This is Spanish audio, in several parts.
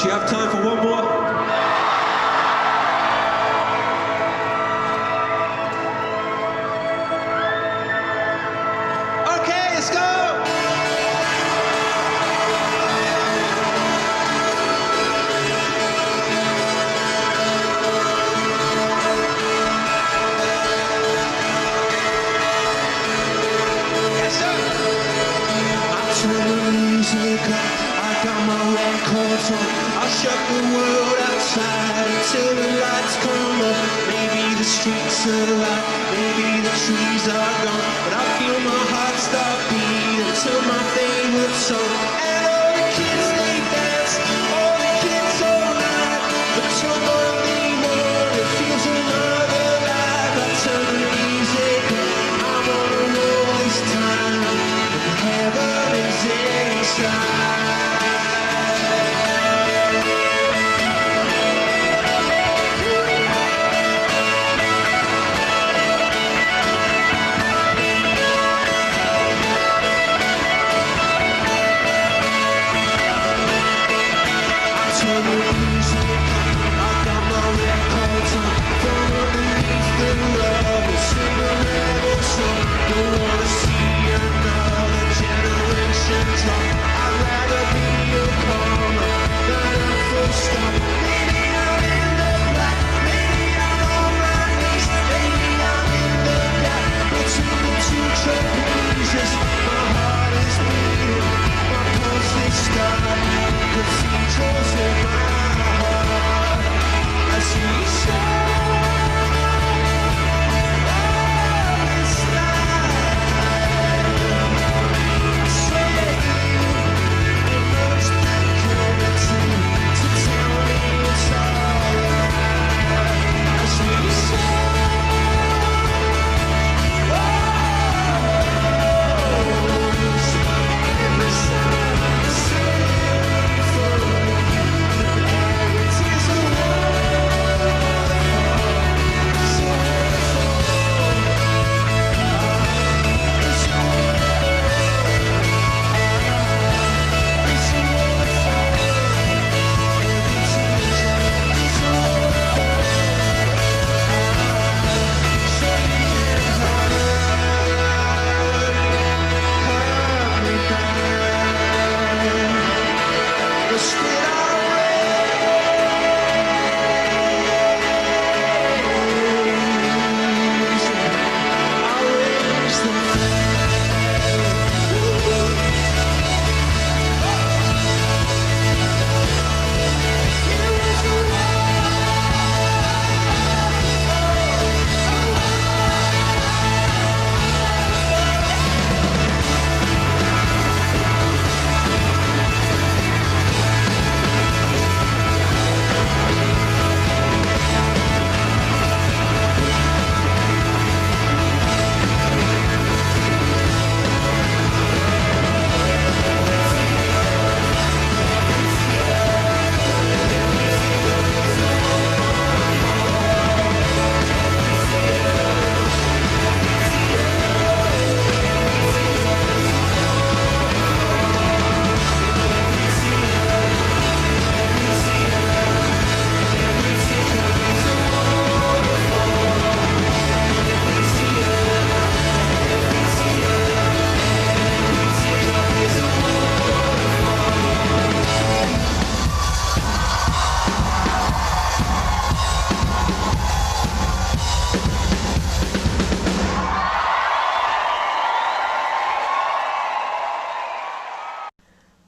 Do you have time for one more? Okay, let's go! I got my records on. I'll shut the world outside until the lights come on. Maybe the streets are alive, maybe the trees are gone, but I feel my heart start beating to my favorite song. And all the kids they dance, all the kids all night, but till Monday morning it feels another life. I turn the music on, I'm on a roll this time, but heaven is inside.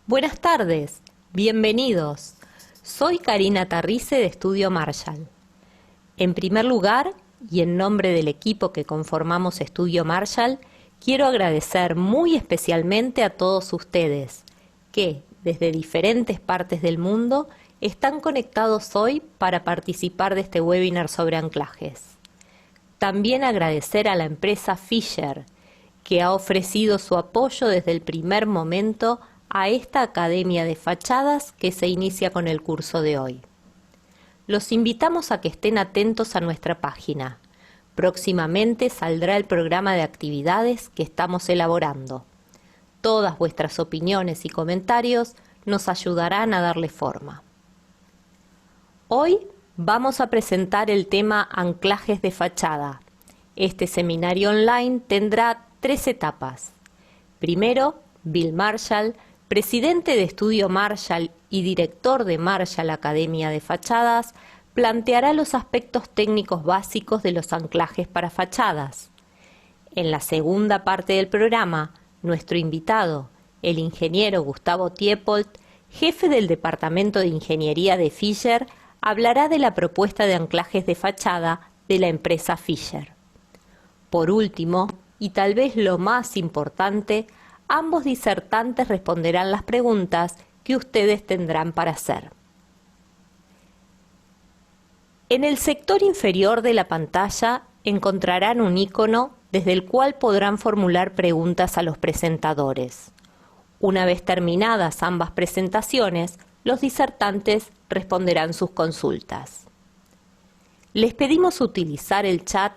Buenas tardes, bienvenidos. Soy Karina Tarrice de Estudio Marshall. En primer lugar, y en nombre del equipo que conformamos Estudio Marshall, quiero agradecer muy especialmente a todos ustedes que, desde diferentes partes del mundo, están conectados hoy para participar de este webinar sobre anclajes. También agradecer a la empresa Fisher, que ha ofrecido su apoyo desde el primer momento a esta Academia de Fachadas que se inicia con el curso de hoy. Los invitamos a que estén atentos a nuestra página. Próximamente saldrá el programa de actividades que estamos elaborando. Todas vuestras opiniones y comentarios nos ayudarán a darle forma. Hoy vamos a presentar el tema Anclajes de fachada. Este seminario online tendrá 3 etapas. Primero, Bill Marshall, presidente de Estudio Marshall y director de Marshall Academia de Fachadas, planteará los aspectos técnicos básicos de los anclajes para fachadas. En la segunda parte del programa, nuestro invitado, el ingeniero Gustavo Tiepolt, jefe del Departamento de Ingeniería de Fisher, hablará de la propuesta de anclajes de fachada de la empresa Fisher. Por último, y tal vez lo más importante, ambos disertantes responderán las preguntas que ustedes tendrán para hacer. En el sector inferior de la pantalla encontrarán un icono desde el cual podrán formular preguntas a los presentadores. Una vez terminadas ambas presentaciones, los disertantes responderán sus consultas. Les pedimos utilizar el chat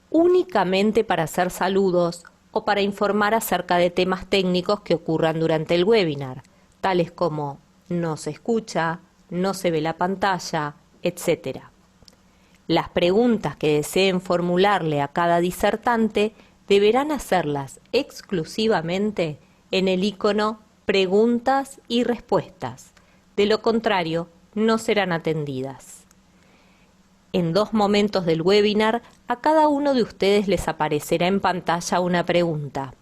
únicamente para hacer saludos o para informar acerca de temas técnicos que ocurran durante el webinar, tales como no se escucha, no se ve la pantalla, etc. Las preguntas que deseen formularle a cada disertante deberán hacerlas exclusivamente en el icono Preguntas y Respuestas. De lo contrario, no serán atendidas. En 2 momentos del webinar, a cada uno de ustedes les aparecerá en pantalla una pregunta.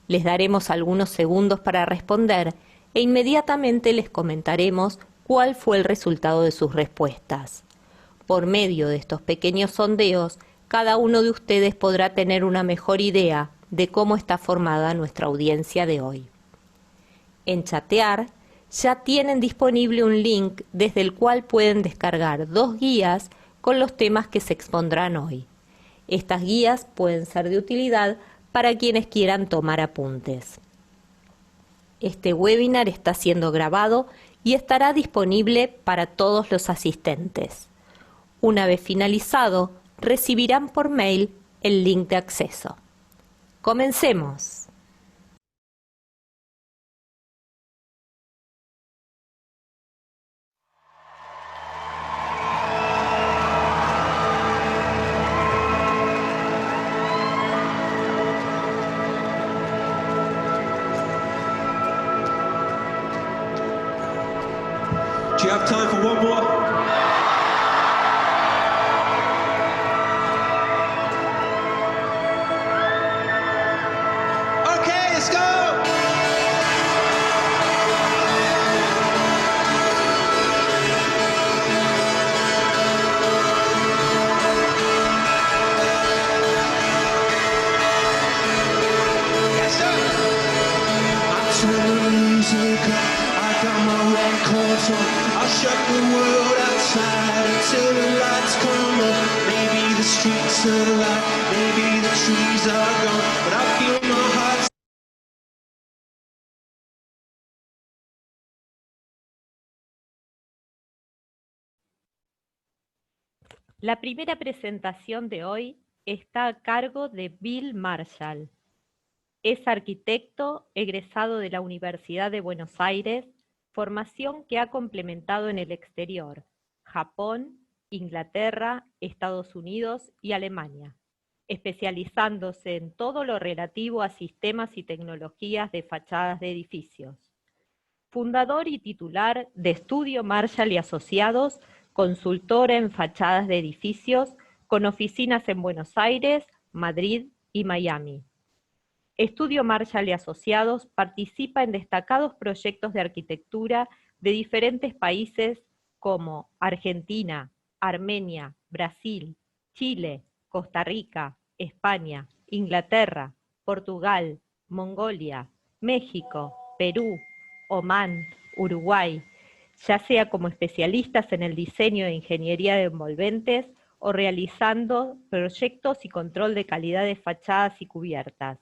Les daremos algunos segundos para responder e inmediatamente les comentaremos cuál fue el resultado de sus respuestas. Por medio de estos pequeños sondeos, cada uno de ustedes podrá tener una mejor idea de cómo está formada nuestra audiencia de hoy. En Chatear ya tienen disponible un link desde el cual pueden descargar 2 guías con los temas que se expondrán hoy. Estas guías pueden ser de utilidad para quienes quieran tomar apuntes. Este webinar está siendo grabado y estará disponible para todos los asistentes. Una vez finalizado, recibirán por mail el link de acceso. ¡Comencemos! Do you have time for one more? Okay, let's go! Yes, sir! I turn the music up, I got my records on. I'll shut the world outside until the lights come up. Maybe the streets are alive, maybe the trees are gone, but I feel my heart. La primera presentación de hoy está a cargo de Bill Marshall. Es arquitecto egresado de la Universidad de Buenos Aires, formación que ha complementado en el exterior, Japón, Inglaterra, Estados Unidos y Alemania, especializándose en todo lo relativo a sistemas y tecnologías de fachadas de edificios. Fundador y titular de Estudio Marshall y Asociados, consultora en fachadas de edificios, con oficinas en Buenos Aires, Madrid y Miami. Estudio Marshall y Asociados participa en destacados proyectos de arquitectura de diferentes países como Argentina, Armenia, Brasil, Chile, Costa Rica, España, Inglaterra, Portugal, Mongolia, México, Perú, Omán, Uruguay, ya sea como especialistas en el diseño de ingeniería de envolventes o realizando proyectos y control de calidad de fachadas y cubiertas.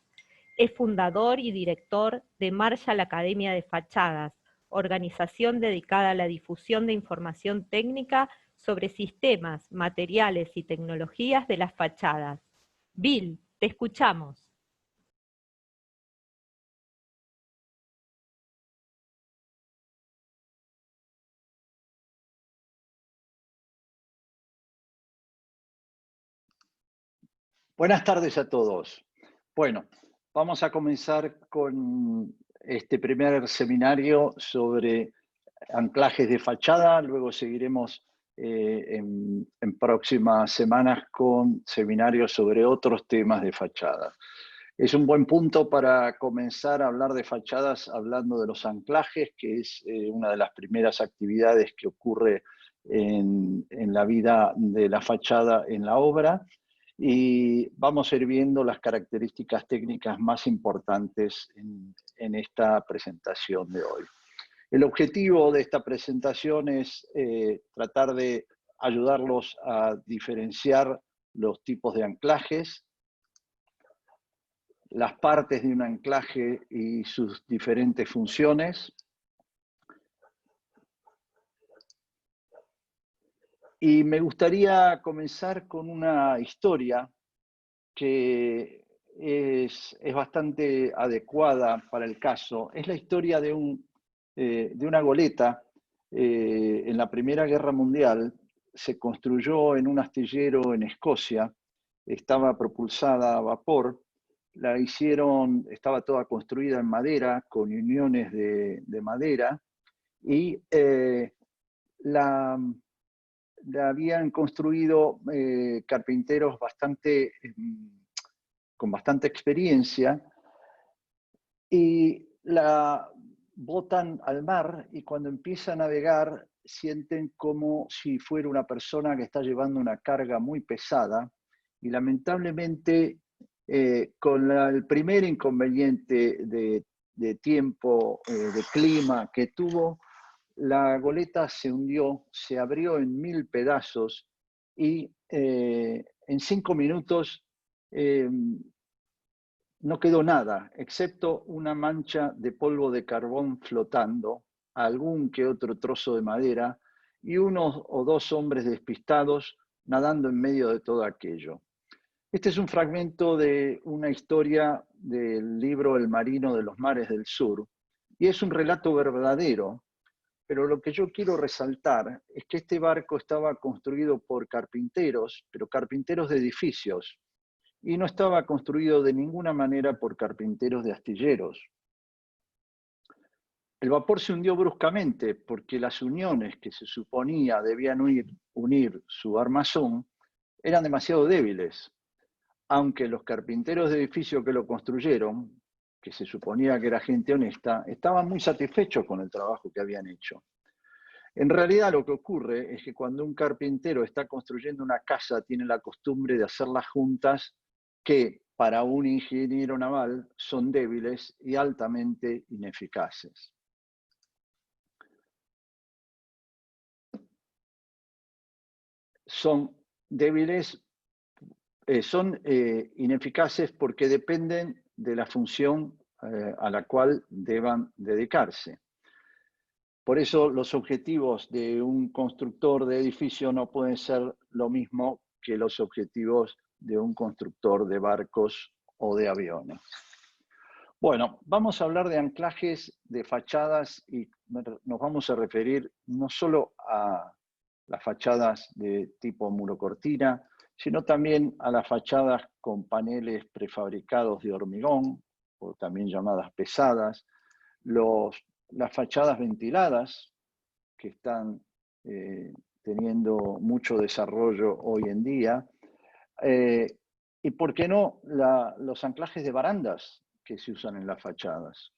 Es fundador y director de Marshall Academia de Fachadas, organización dedicada a la difusión de información técnica sobre sistemas, materiales y tecnologías de las fachadas. Bill, te escuchamos. Buenas tardes a todos. Bueno, vamos a comenzar con este primer seminario sobre anclajes de fachada. Luego seguiremos en próximas semanas con seminarios sobre otros temas de fachada. Es un buen punto para comenzar a hablar de fachadas hablando de los anclajes, que es una de las primeras actividades que ocurre en la vida de la fachada en la obra. Y vamos a ir viendo las características técnicas más importantes en esta presentación de hoy. El objetivo de esta presentación es tratar de ayudarlos a diferenciar los tipos de anclajes, las partes de un anclaje y sus diferentes funciones. Y me gustaría comenzar con una historia que es bastante adecuada para el caso. Es la historia de una goleta. En la Primera Guerra Mundial se construyó en un astillero en Escocia, estaba propulsada a vapor, estaba toda construida en madera, con uniones de madera, y la habían construido carpinteros con bastante experiencia, y la botan al mar, y cuando empieza a navegar sienten como si fuera una persona que está llevando una carga muy pesada, y lamentablemente con el primer inconveniente de tiempo, de clima que tuvo, la goleta se hundió, se abrió en 1000 pedazos, y en 5 minutos no quedó nada, excepto una mancha de polvo de carbón flotando, algún que otro trozo de madera y unos o dos hombres despistados nadando en medio de todo aquello. Este es un fragmento de una historia del libro El marino de los mares del sur, y es un relato verdadero, pero lo que yo quiero resaltar es que este barco estaba construido por carpinteros, pero carpinteros de edificios, y no estaba construido de ninguna manera por carpinteros de astilleros. El vapor se hundió bruscamente porque las uniones que se suponía debían unir su armazón eran demasiado débiles, aunque los carpinteros de edificio que lo construyeron, que se suponía que era gente honesta, estaban muy satisfechos con el trabajo que habían hecho. En realidad lo que ocurre es que cuando un carpintero está construyendo una casa, tiene la costumbre de hacer las juntas que para un ingeniero naval son débiles y altamente ineficaces. Son débiles, son ineficaces porque dependen de la función a la cual deban dedicarse. Por eso los objetivos de un constructor de edificio no pueden ser lo mismo que los objetivos de un constructor de barcos o de aviones. Bueno, vamos a hablar de anclajes de fachadas y nos vamos a referir no solo a las fachadas de tipo murocortina, sino también a las fachadas con paneles prefabricados de hormigón, o también llamadas pesadas, las fachadas ventiladas, que están teniendo mucho desarrollo hoy en día, y por qué no los anclajes de barandas que se usan en las fachadas.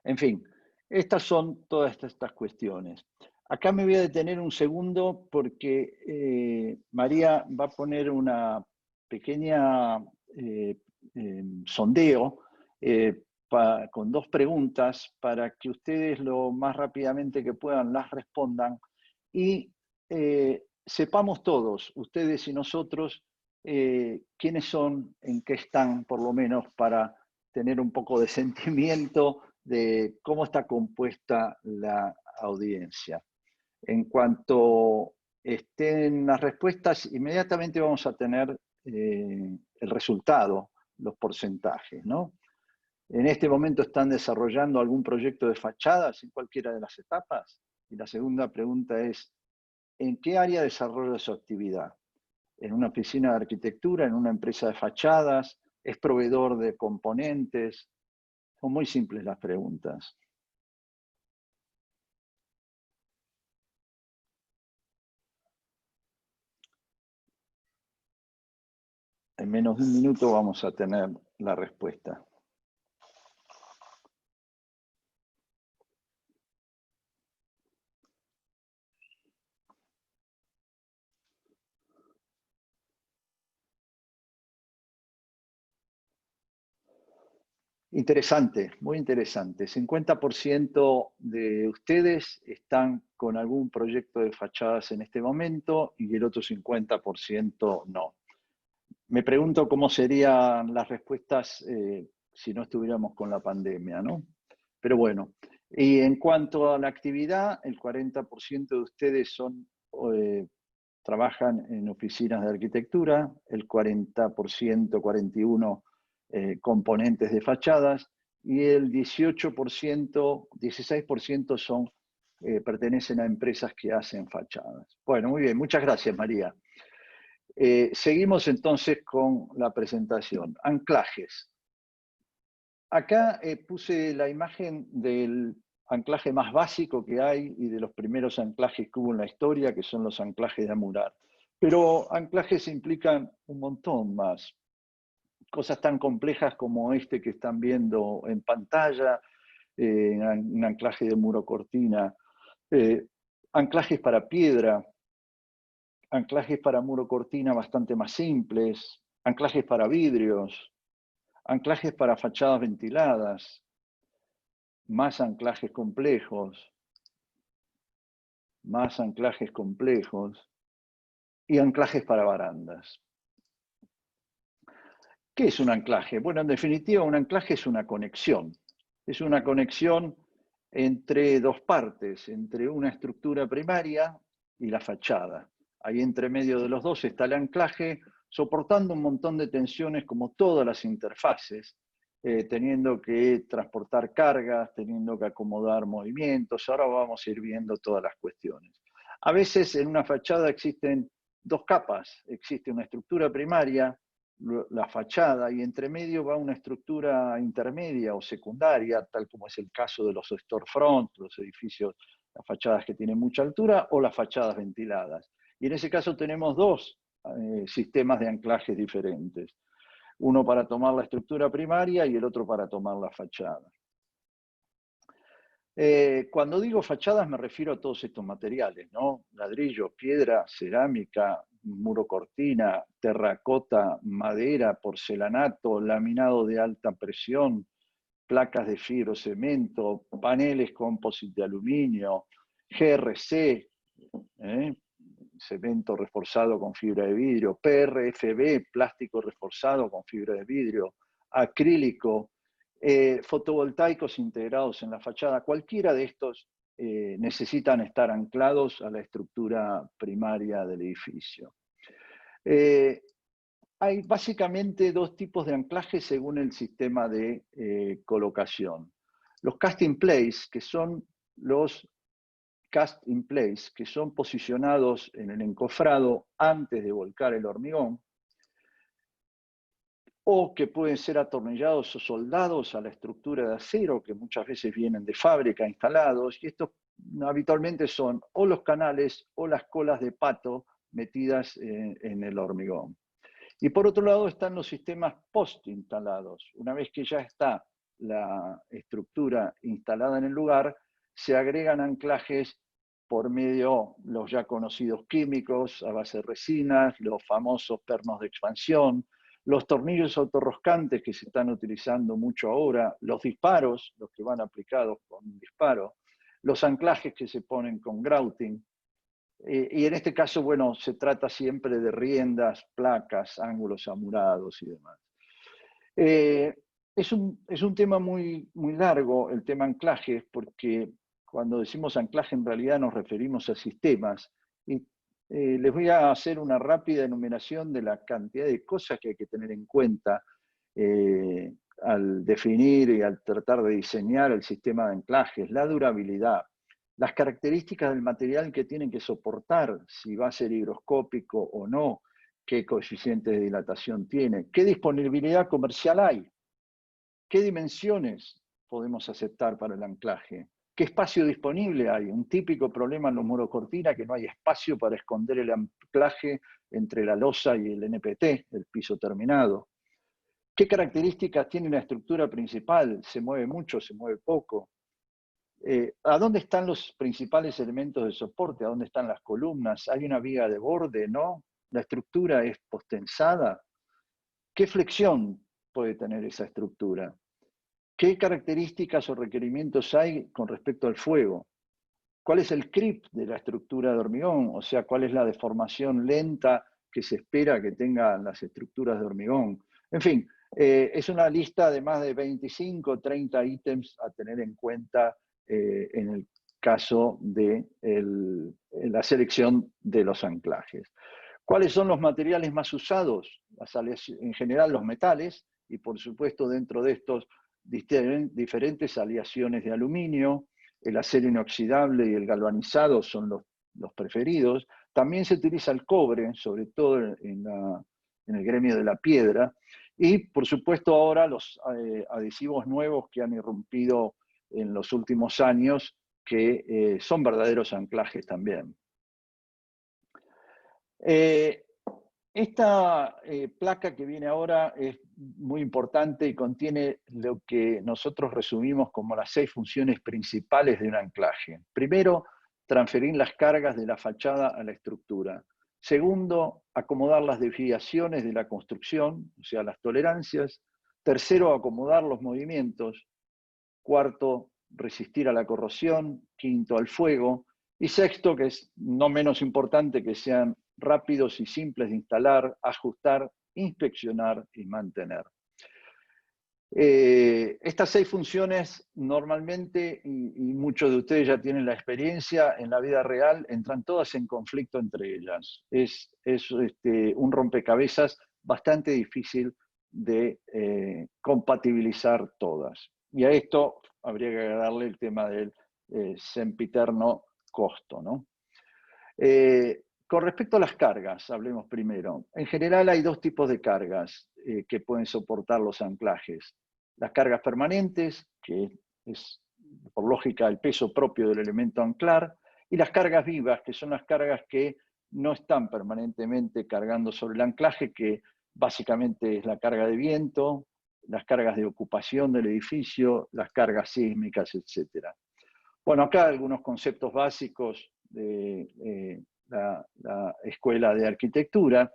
En fin, estas son todas estas cuestiones. Acá me voy a detener un segundo porque María va a poner una pequeña sondeo con 2 preguntas para que ustedes lo más rápidamente que puedan las respondan y sepamos todos, ustedes y nosotros, quiénes son, en qué están, por lo menos para tener un poco de sentimiento de cómo está compuesta la audiencia. En cuanto estén las respuestas, inmediatamente vamos a tener el resultado, los porcentajes, ¿no? En este momento están desarrollando algún proyecto de fachadas en cualquiera de las etapas. Y la segunda pregunta es, ¿en qué área desarrolla su actividad? en una oficina de arquitectura, en una empresa de fachadas, es proveedor de componentes. Son muy simples las preguntas. En menos de un minuto vamos a tener la respuesta. Interesante, muy interesante. 50% de ustedes están con algún proyecto de fachadas en este momento y el otro 50% no. Me pregunto cómo serían las respuestas si no estuviéramos con la pandemia, ¿no? Pero bueno, y en cuanto a la actividad, el 40% de ustedes trabajan en oficinas de arquitectura, el 40%, 41% componentes de fachadas, y el 18%, 16% pertenecen a empresas que hacen fachadas. Bueno, muy bien, muchas gracias, María. Seguimos entonces con la presentación. Anclajes. Acá puse la imagen del anclaje más básico que hay y de los primeros anclajes que hubo en la historia, que son los anclajes de amurar. Pero anclajes implican un montón más. Cosas tan complejas como este que están viendo en pantalla, un anclaje de muro cortina, anclajes para piedra, anclajes para muro cortina bastante más simples, anclajes para vidrios, anclajes para fachadas ventiladas, más anclajes complejos y anclajes para barandas. ¿Qué es un anclaje? Bueno, en definitiva, un anclaje es una conexión. Es una conexión entre dos partes, entre una estructura primaria y la fachada. Ahí entre medio de los dos está el anclaje, soportando un montón de tensiones como todas las interfaces, teniendo que transportar cargas, teniendo que acomodar movimientos. Ahora vamos a ir viendo todas las cuestiones. A veces en una fachada existen dos capas. Existe una estructura primaria, la fachada, y entre medio va una estructura intermedia o secundaria, tal como es el caso de los storefront, los edificios, las fachadas que tienen mucha altura, o las fachadas ventiladas. Y en ese caso tenemos dos sistemas de anclajes diferentes. Uno para tomar la estructura primaria y el otro para tomar la fachada. Cuando digo fachadas me refiero a todos estos materiales, ¿no? Ladrillo, piedra, cerámica, muro cortina, terracota, madera, porcelanato, laminado de alta presión, placas de fibrocemento, paneles composite de aluminio, GRC, cemento reforzado con fibra de vidrio, PRFB, plástico reforzado con fibra de vidrio, acrílico, fotovoltaicos integrados en la fachada. Cualquiera de estos necesitan estar anclados a la estructura primaria del edificio. Hay básicamente dos tipos de anclajes según el sistema de colocación. Los cast in place, que son los cast in place, que son posicionados en el encofrado antes de volcar el hormigón, o que pueden ser atornillados o soldados a la estructura de acero, que muchas veces vienen de fábrica instalados, y estos habitualmente son o los canales o las colas de pato metidas en el hormigón. Y por otro lado están los sistemas post-instalados. Una vez que ya está la estructura instalada en el lugar, se agregan anclajes por medio de los ya conocidos químicos a base de resinas, los famosos pernos de expansión, los tornillos autorroscantes que se están utilizando mucho ahora, los disparos, los que van aplicados con un disparo, los anclajes que se ponen con grouting. Y en este caso, bueno, se trata siempre de riendas, placas, ángulos amurados y demás. Es un tema muy largo, el tema anclajes, porque cuando decimos anclaje en realidad nos referimos a sistemas. Y les voy a hacer una rápida enumeración de la cantidad de cosas que hay que tener en cuenta al definir y al tratar de diseñar el sistema de anclajes. La durabilidad, las características del material que tienen que soportar, si va a ser higroscópico o no, qué coeficiente de dilatación tiene, qué disponibilidad comercial hay, qué dimensiones podemos aceptar para el anclaje, qué espacio disponible hay. Un típico problema en los muros cortina, que no hay espacio para esconder el anclaje entre la losa y el NPT, el piso terminado. ¿Qué características tiene la estructura principal? ¿Se mueve mucho, se mueve poco? ¿A dónde están los principales elementos de soporte? ¿A dónde están las columnas? ¿Hay una viga de borde? ¿No? ¿La estructura es postensada? ¿Qué flexión puede tener esa estructura? ¿Qué características o requerimientos hay con respecto al fuego? ¿Cuál es el creep de la estructura de hormigón? O sea, ¿cuál es la deformación lenta que se espera que tengan las estructuras de hormigón? En fin, es una lista de más de 25 o 30 ítems a tener en cuenta en el caso de la selección de los anclajes. ¿Cuáles son los materiales más usados? En general los metales, y por supuesto dentro de estos diferentes aleaciones de aluminio. El acero inoxidable y el galvanizado son los preferidos. También se utiliza el cobre, sobre todo en el gremio de la piedra. Y por supuesto ahora los adhesivos nuevos que han irrumpido en los últimos años, que son verdaderos anclajes también. Esta placa que viene ahora es muy importante y contiene lo que nosotros resumimos como las 6 funciones principales de un anclaje. Primero, transferir las cargas de la fachada a la estructura. Segundo, acomodar las desviaciones de la construcción, o sea, las tolerancias. Tercero, acomodar los movimientos. Cuarto, resistir a la corrosión. Quinto, al fuego. Y sexto, que es no menos importante, que sean rápidos y simples de instalar, ajustar, inspeccionar y mantener. Estas 6 funciones normalmente, y muchos de ustedes ya tienen la experiencia, en la vida real entran todas en conflicto entre ellas. Es un rompecabezas bastante difícil de compatibilizar todas. Y a esto habría que agregarle el tema del sempiterno costo, ¿no? Con respecto a las cargas, hablemos primero. En general hay 2 tipos de cargas que pueden soportar los anclajes. Las cargas permanentes, que es por lógica el peso propio del elemento anclar, y las cargas vivas, que son las cargas que no están permanentemente cargando sobre el anclaje, que básicamente es la carga de viento, las cargas de ocupación del edificio, las cargas sísmicas, etc. Bueno, acá algunos conceptos básicos de la Escuela de Arquitectura.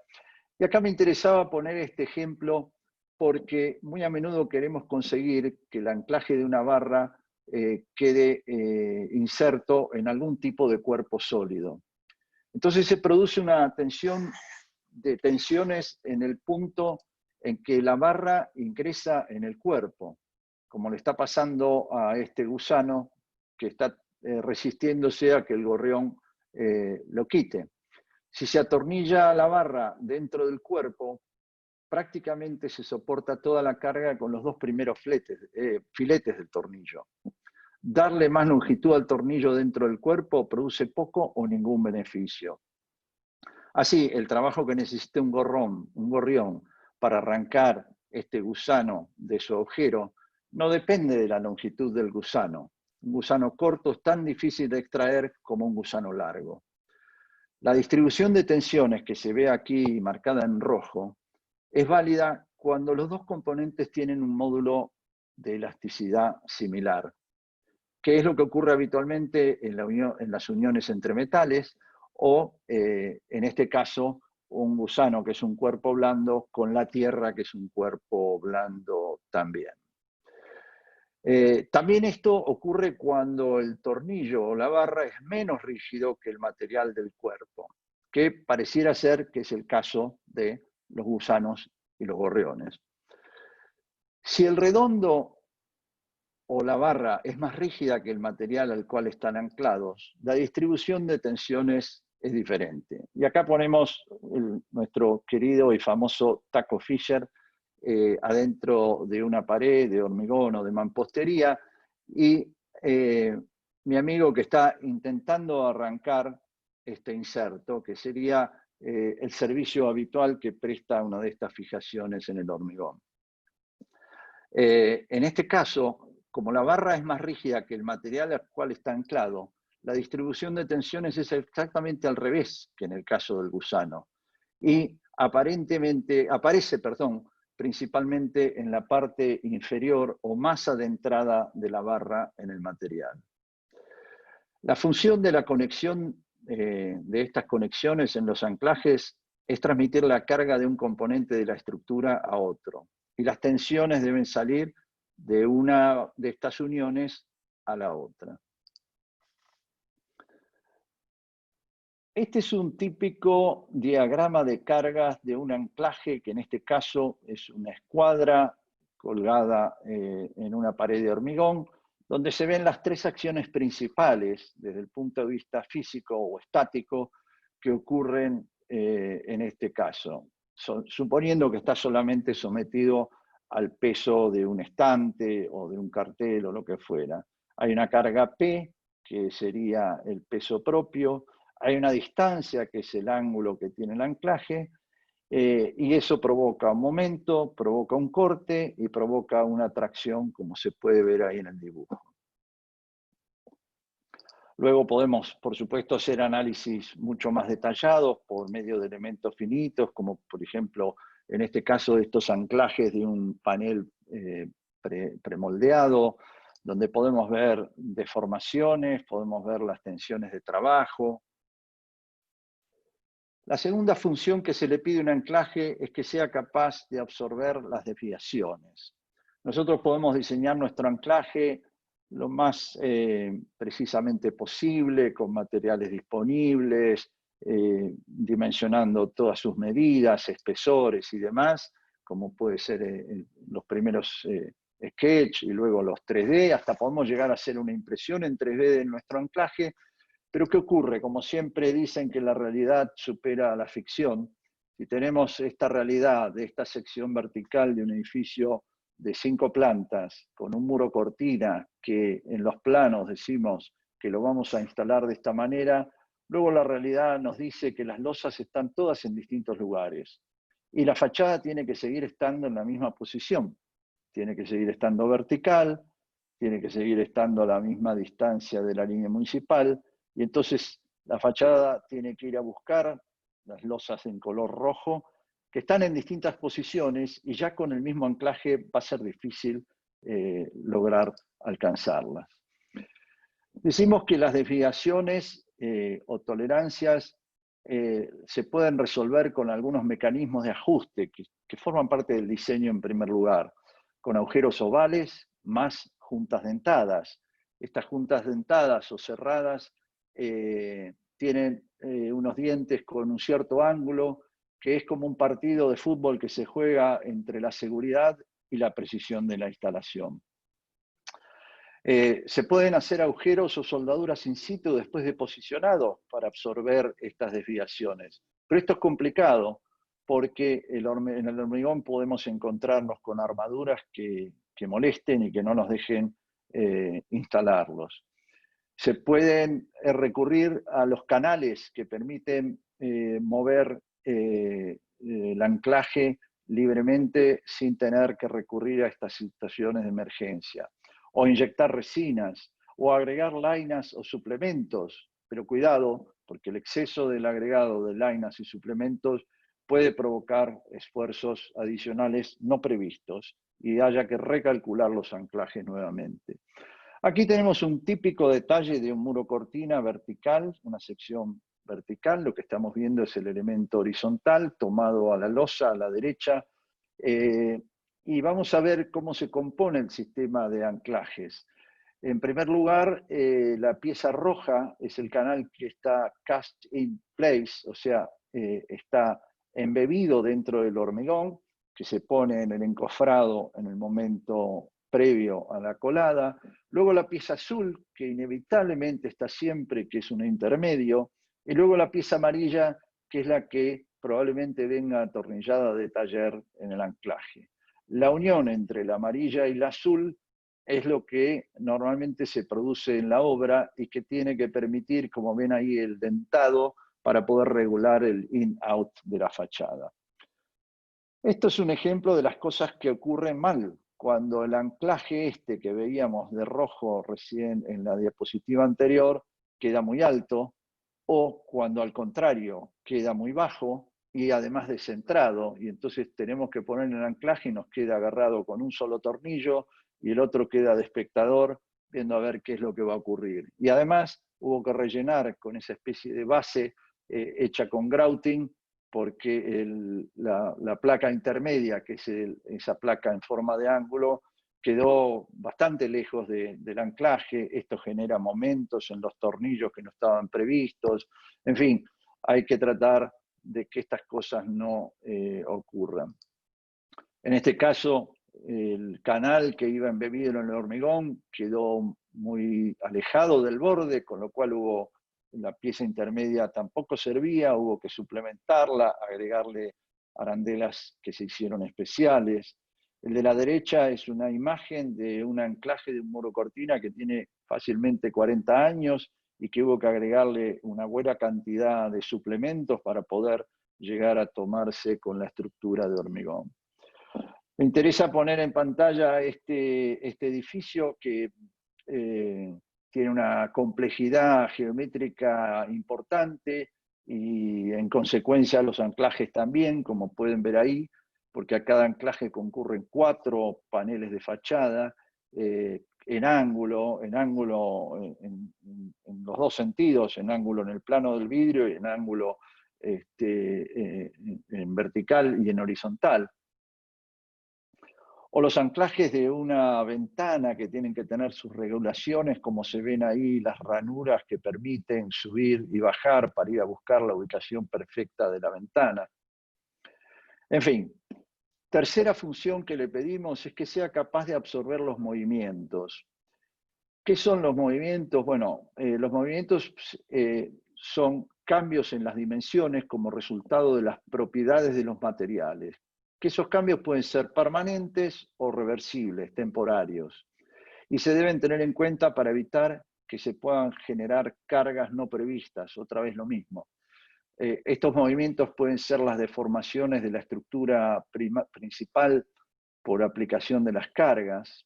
Y acá me interesaba poner este ejemplo porque muy a menudo queremos conseguir que el anclaje de una barra quede inserto en algún tipo de cuerpo sólido. Entonces se produce una tensión de tensiones en el punto en que la barra ingresa en el cuerpo, como le está pasando a este gusano que está resistiéndose a que el gorrión lo quite. Si se atornilla la barra dentro del cuerpo, prácticamente se soporta toda la carga con los 2 primeros filetes del tornillo. Darle más longitud al tornillo dentro del cuerpo produce poco o ningún beneficio. Así, el trabajo que necesita un gorrión para arrancar este gusano de su agujero no depende de la longitud del gusano. Un gusano corto es tan difícil de extraer como un gusano largo. La distribución de tensiones que se ve aquí marcada en rojo es válida cuando los 2 componentes tienen un módulo de elasticidad similar, que es lo que ocurre habitualmente en las uniones entre metales o, en este caso, un gusano que es un cuerpo blando con la tierra que es un cuerpo blando también. También esto ocurre cuando el tornillo o la barra es menos rígido que el material del cuerpo, que pareciera ser que es el caso de los gusanos y los gorriones. Si el redondo o la barra es más rígida que el material al cual están anclados, la distribución de tensiones es diferente. Y acá ponemos nuestro querido y famoso taco Fisher, adentro de una pared de hormigón o de mampostería, y mi amigo que está intentando arrancar este inserto, que sería el servicio habitual que presta una de estas fijaciones en el hormigón. En este caso, como la barra es más rígida que el material al cual está anclado, la distribución de tensiones es exactamente al revés que en el caso del gusano. Y aparece principalmente en la parte inferior o más adentrada de la barra en el material. La función de la conexión de estas conexiones en los anclajes es transmitir la carga de un componente de la estructura a otro. Y las tensiones deben salir de una de estas uniones a la otra. Este es un típico diagrama de cargas de un anclaje, que en este caso es una escuadra colgada en una pared de hormigón, donde se ven las tres acciones principales desde el punto de vista físico o estático que ocurren en este caso, suponiendo que está solamente sometido al peso de un estante o de un cartel o lo que fuera. Hay una carga P, que sería el peso propio, hay una distancia, que es el ángulo que tiene el anclaje, y eso provoca un momento, provoca un corte y provoca una tracción, como se puede ver ahí en el dibujo. Luego podemos, por supuesto, hacer análisis mucho más detallados por medio de elementos finitos, como por ejemplo, en este caso, estos anclajes de un panel premoldeado, donde podemos ver deformaciones, podemos ver las tensiones de trabajo. La segunda función que se le pide a un anclaje es que sea capaz de absorber las desviaciones. Nosotros podemos diseñar nuestro anclaje lo más precisamente posible, con materiales disponibles, dimensionando todas sus medidas, espesores y demás, como puede ser los primeros sketch y luego los 3D, hasta podemos llegar a hacer una impresión en 3D de nuestro anclaje. Pero ¿qué ocurre? Como siempre dicen que la realidad supera a la ficción, si tenemos esta realidad de esta sección vertical de un edificio de 5 plantas, con un muro cortina, que en los planos decimos que lo vamos a instalar de esta manera, luego la realidad nos dice que las losas están todas en distintos lugares. Y la fachada tiene que seguir estando en la misma posición. Tiene que seguir estando vertical, tiene que seguir estando a la misma distancia de la línea municipal, y entonces la fachada tiene que ir a buscar las losas en color rojo, que están en distintas posiciones, y ya con el mismo anclaje va a ser difícil lograr alcanzarlas. Decimos que las desviaciones o tolerancias se pueden resolver con algunos mecanismos de ajuste que forman parte del diseño en primer lugar, con agujeros ovales más juntas dentadas. Estas juntas dentadas o cerradas tienen unos dientes con un cierto ángulo, que es como un partido de fútbol que se juega entre la seguridad y la precisión de la instalación. Se pueden hacer agujeros o soldaduras in situ después de posicionado para absorber estas desviaciones. Pero esto es complicado porque en el hormigón podemos encontrarnos con armaduras que molesten y que no nos dejen instalarlos. Se pueden recurrir a los canales que permiten mover el anclaje libremente sin tener que recurrir a estas situaciones de emergencia, o inyectar resinas, o agregar lainas o suplementos, pero cuidado, porque el exceso del agregado de lainas y suplementos puede provocar esfuerzos adicionales no previstos y haya que recalcular los anclajes nuevamente. Aquí tenemos un típico detalle de un muro cortina vertical, una sección vertical. Lo que estamos viendo es el elemento horizontal tomado a la losa a la derecha, y vamos a ver cómo se compone el sistema de anclajes. En primer lugar, la pieza roja es el canal que está cast in place, o sea, está embebido dentro del hormigón, que se pone en el encofrado en el momento previo a la colada. Luego la pieza azul, que inevitablemente está siempre, que es un intermedio. Y luego la pieza amarilla, que es la que probablemente venga atornillada de taller en el anclaje. La unión entre la amarilla y la azul es lo que normalmente se produce en la obra y que tiene que permitir, como ven ahí el dentado, para poder regular el in-out de la fachada. Esto es un ejemplo de las cosas que ocurren mal cuando el anclaje este que veíamos de rojo recién en la diapositiva anterior queda muy alto, o cuando al contrario queda muy bajo y además descentrado, y entonces tenemos que poner el anclaje y nos queda agarrado con un solo tornillo y el otro queda de espectador viendo a ver qué es lo que va a ocurrir. Y además hubo que rellenar con esa especie de base hecha con grouting, porque la placa intermedia, que es esa placa en forma de ángulo, quedó bastante lejos del anclaje. Esto genera momentos en los tornillos que no estaban previstos. En fin, hay que tratar de que estas cosas no ocurran. En este caso, el canal que iba embebido en el hormigón quedó muy alejado del borde, con lo cual la pieza intermedia tampoco servía, hubo que suplementarla, agregarle arandelas que se hicieron especiales. El de la derecha es una imagen de un anclaje de un muro cortina que tiene fácilmente 40 años y que hubo que agregarle una buena cantidad de suplementos para poder llegar a tomarse con la estructura de hormigón. Me interesa poner en pantalla este edificio que tiene una complejidad geométrica importante y en consecuencia los anclajes también, como pueden ver ahí, porque a cada anclaje concurren 4 paneles de fachada en ángulo en los dos sentidos, en ángulo en el plano del vidrio y en ángulo en vertical y en horizontal. O los anclajes de una ventana que tienen que tener sus regulaciones, como se ven ahí, las ranuras que permiten subir y bajar para ir a buscar la ubicación perfecta de la ventana. En fin, tercera función que le pedimos es que sea capaz de absorber los movimientos. ¿Qué son los movimientos? Bueno, los movimientos son cambios en las dimensiones como resultado de las propiedades de los materiales. Que esos cambios pueden ser permanentes o reversibles, temporarios, y se deben tener en cuenta para evitar que se puedan generar cargas no previstas, otra vez lo mismo. Estos movimientos pueden ser las deformaciones de la estructura principal por aplicación de las cargas.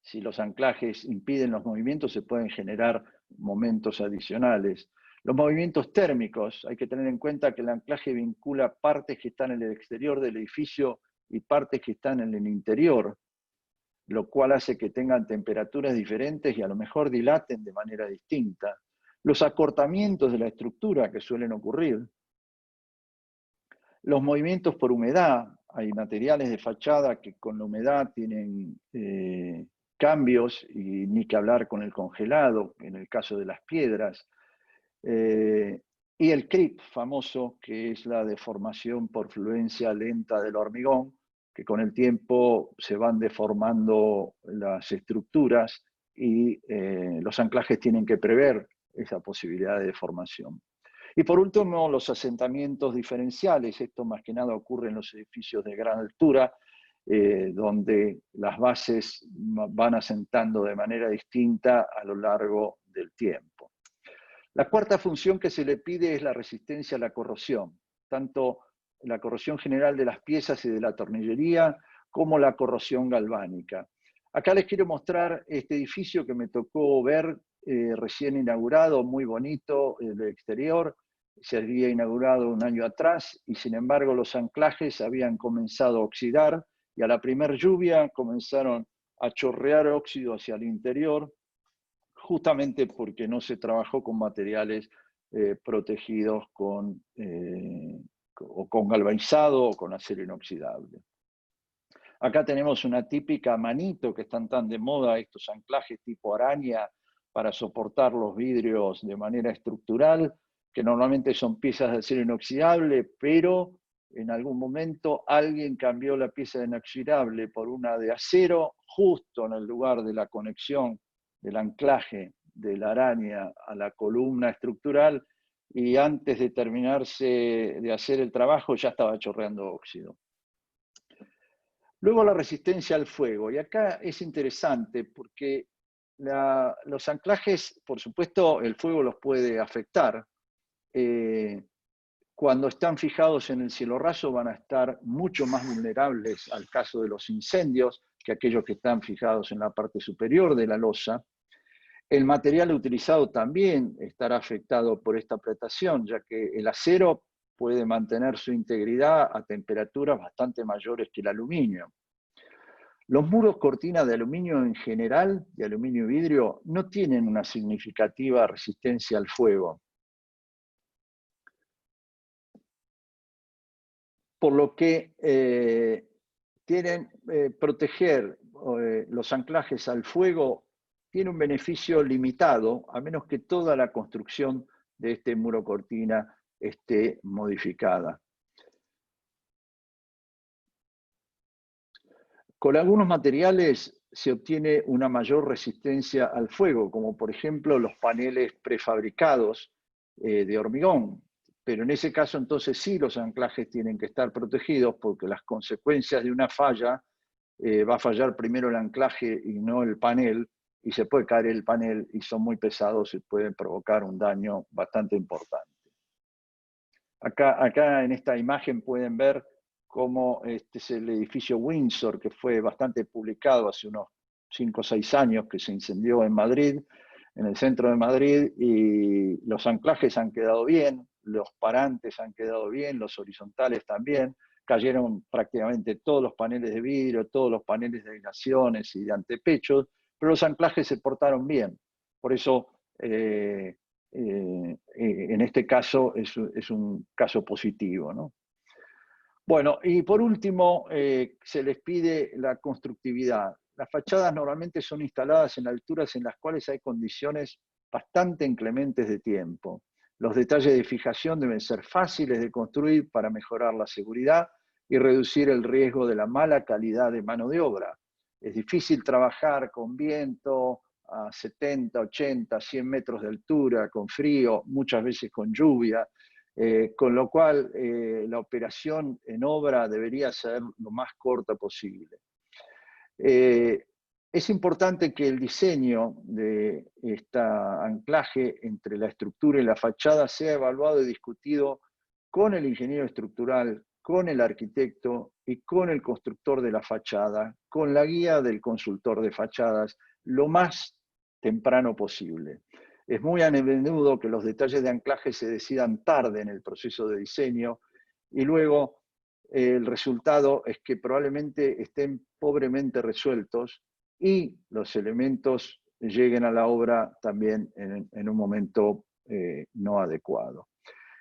Si los anclajes impiden los movimientos, se pueden generar momentos adicionales. Los movimientos térmicos, hay que tener en cuenta que el anclaje vincula partes que están en el exterior del edificio y partes que están en el interior, lo cual hace que tengan temperaturas diferentes y a lo mejor dilaten de manera distinta. Los acortamientos de la estructura que suelen ocurrir. Los movimientos por humedad, hay materiales de fachada que con la humedad tienen cambios, y ni que hablar con el congelado, en el caso de las piedras. Y el creep famoso, que es la deformación por fluencia lenta del hormigón, que con el tiempo se van deformando las estructuras y los anclajes tienen que prever esa posibilidad de deformación. Y por último, los asentamientos diferenciales. Esto más que nada ocurre en los edificios de gran altura, donde las bases van asentando de manera distinta a lo largo del tiempo. La cuarta función que se le pide es la resistencia a la corrosión, tanto la corrosión general de las piezas y de la tornillería, como la corrosión galvánica. Acá les quiero mostrar este edificio que me tocó ver recién inaugurado, muy bonito el exterior. Se había inaugurado un año atrás y sin embargo los anclajes habían comenzado a oxidar y a la primer lluvia comenzaron a chorrear óxido hacia el interior, justamente porque no se trabajó con materiales protegidos o con galvanizado o con acero inoxidable. Acá tenemos una típica manito que están tan de moda, estos anclajes tipo araña para soportar los vidrios de manera estructural, que normalmente son piezas de acero inoxidable, pero en algún momento alguien cambió la pieza de inoxidable por una de acero, justo en el lugar de la conexión del anclaje de la araña a la columna estructural, y antes de terminarse de hacer el trabajo ya estaba chorreando óxido. Luego la resistencia al fuego, y acá es interesante porque los anclajes, por supuesto, el fuego los puede afectar, cuando están fijados en el cielo raso van a estar mucho más vulnerables al caso de los incendios que aquellos que están fijados en la parte superior de la losa. El material utilizado también estará afectado por esta apretación, ya que el acero puede mantener su integridad a temperaturas bastante mayores que el aluminio. Los muros cortina de aluminio en general, de aluminio y vidrio, no tienen una significativa resistencia al fuego. Por lo que proteger los anclajes al fuego tiene un beneficio limitado, a menos que toda la construcción de este muro cortina esté modificada. Con algunos materiales se obtiene una mayor resistencia al fuego, como por ejemplo los paneles prefabricados de hormigón. Pero en ese caso entonces sí los anclajes tienen que estar protegidos porque las consecuencias de una falla, va a fallar primero el anclaje y no el panel, y se puede caer el panel y son muy pesados y pueden provocar un daño bastante importante. Acá en esta imagen pueden ver cómo este es el edificio Windsor, que fue bastante publicado hace unos 5 o 6 años, que se incendió en Madrid, en el centro de Madrid, y los anclajes han quedado bien, los parantes han quedado bien, los horizontales también, cayeron prácticamente todos los paneles de vidrio, todos los paneles de aislaciones y de antepechos, pero los anclajes se portaron bien. Por eso, en este caso, es un caso positivo, ¿no? Bueno, y por último, se les pide la constructividad. Las fachadas normalmente son instaladas en alturas en las cuales hay condiciones bastante inclementes de tiempo. Los detalles de fijación deben ser fáciles de construir para mejorar la seguridad y reducir el riesgo de la mala calidad de mano de obra. Es difícil trabajar con viento a 70, 80, 100 metros de altura, con frío, muchas veces con lluvia, con lo cual la operación en obra debería ser lo más corta posible. Es importante que el diseño de este anclaje entre la estructura y la fachada sea evaluado y discutido con el ingeniero estructural, con el arquitecto y con el constructor de la fachada, con la guía del consultor de fachadas, lo más temprano posible. Es muy a menudo que los detalles de anclaje se decidan tarde en el proceso de diseño y luego el resultado es que probablemente estén pobremente resueltos y los elementos lleguen a la obra también en un momento no adecuado.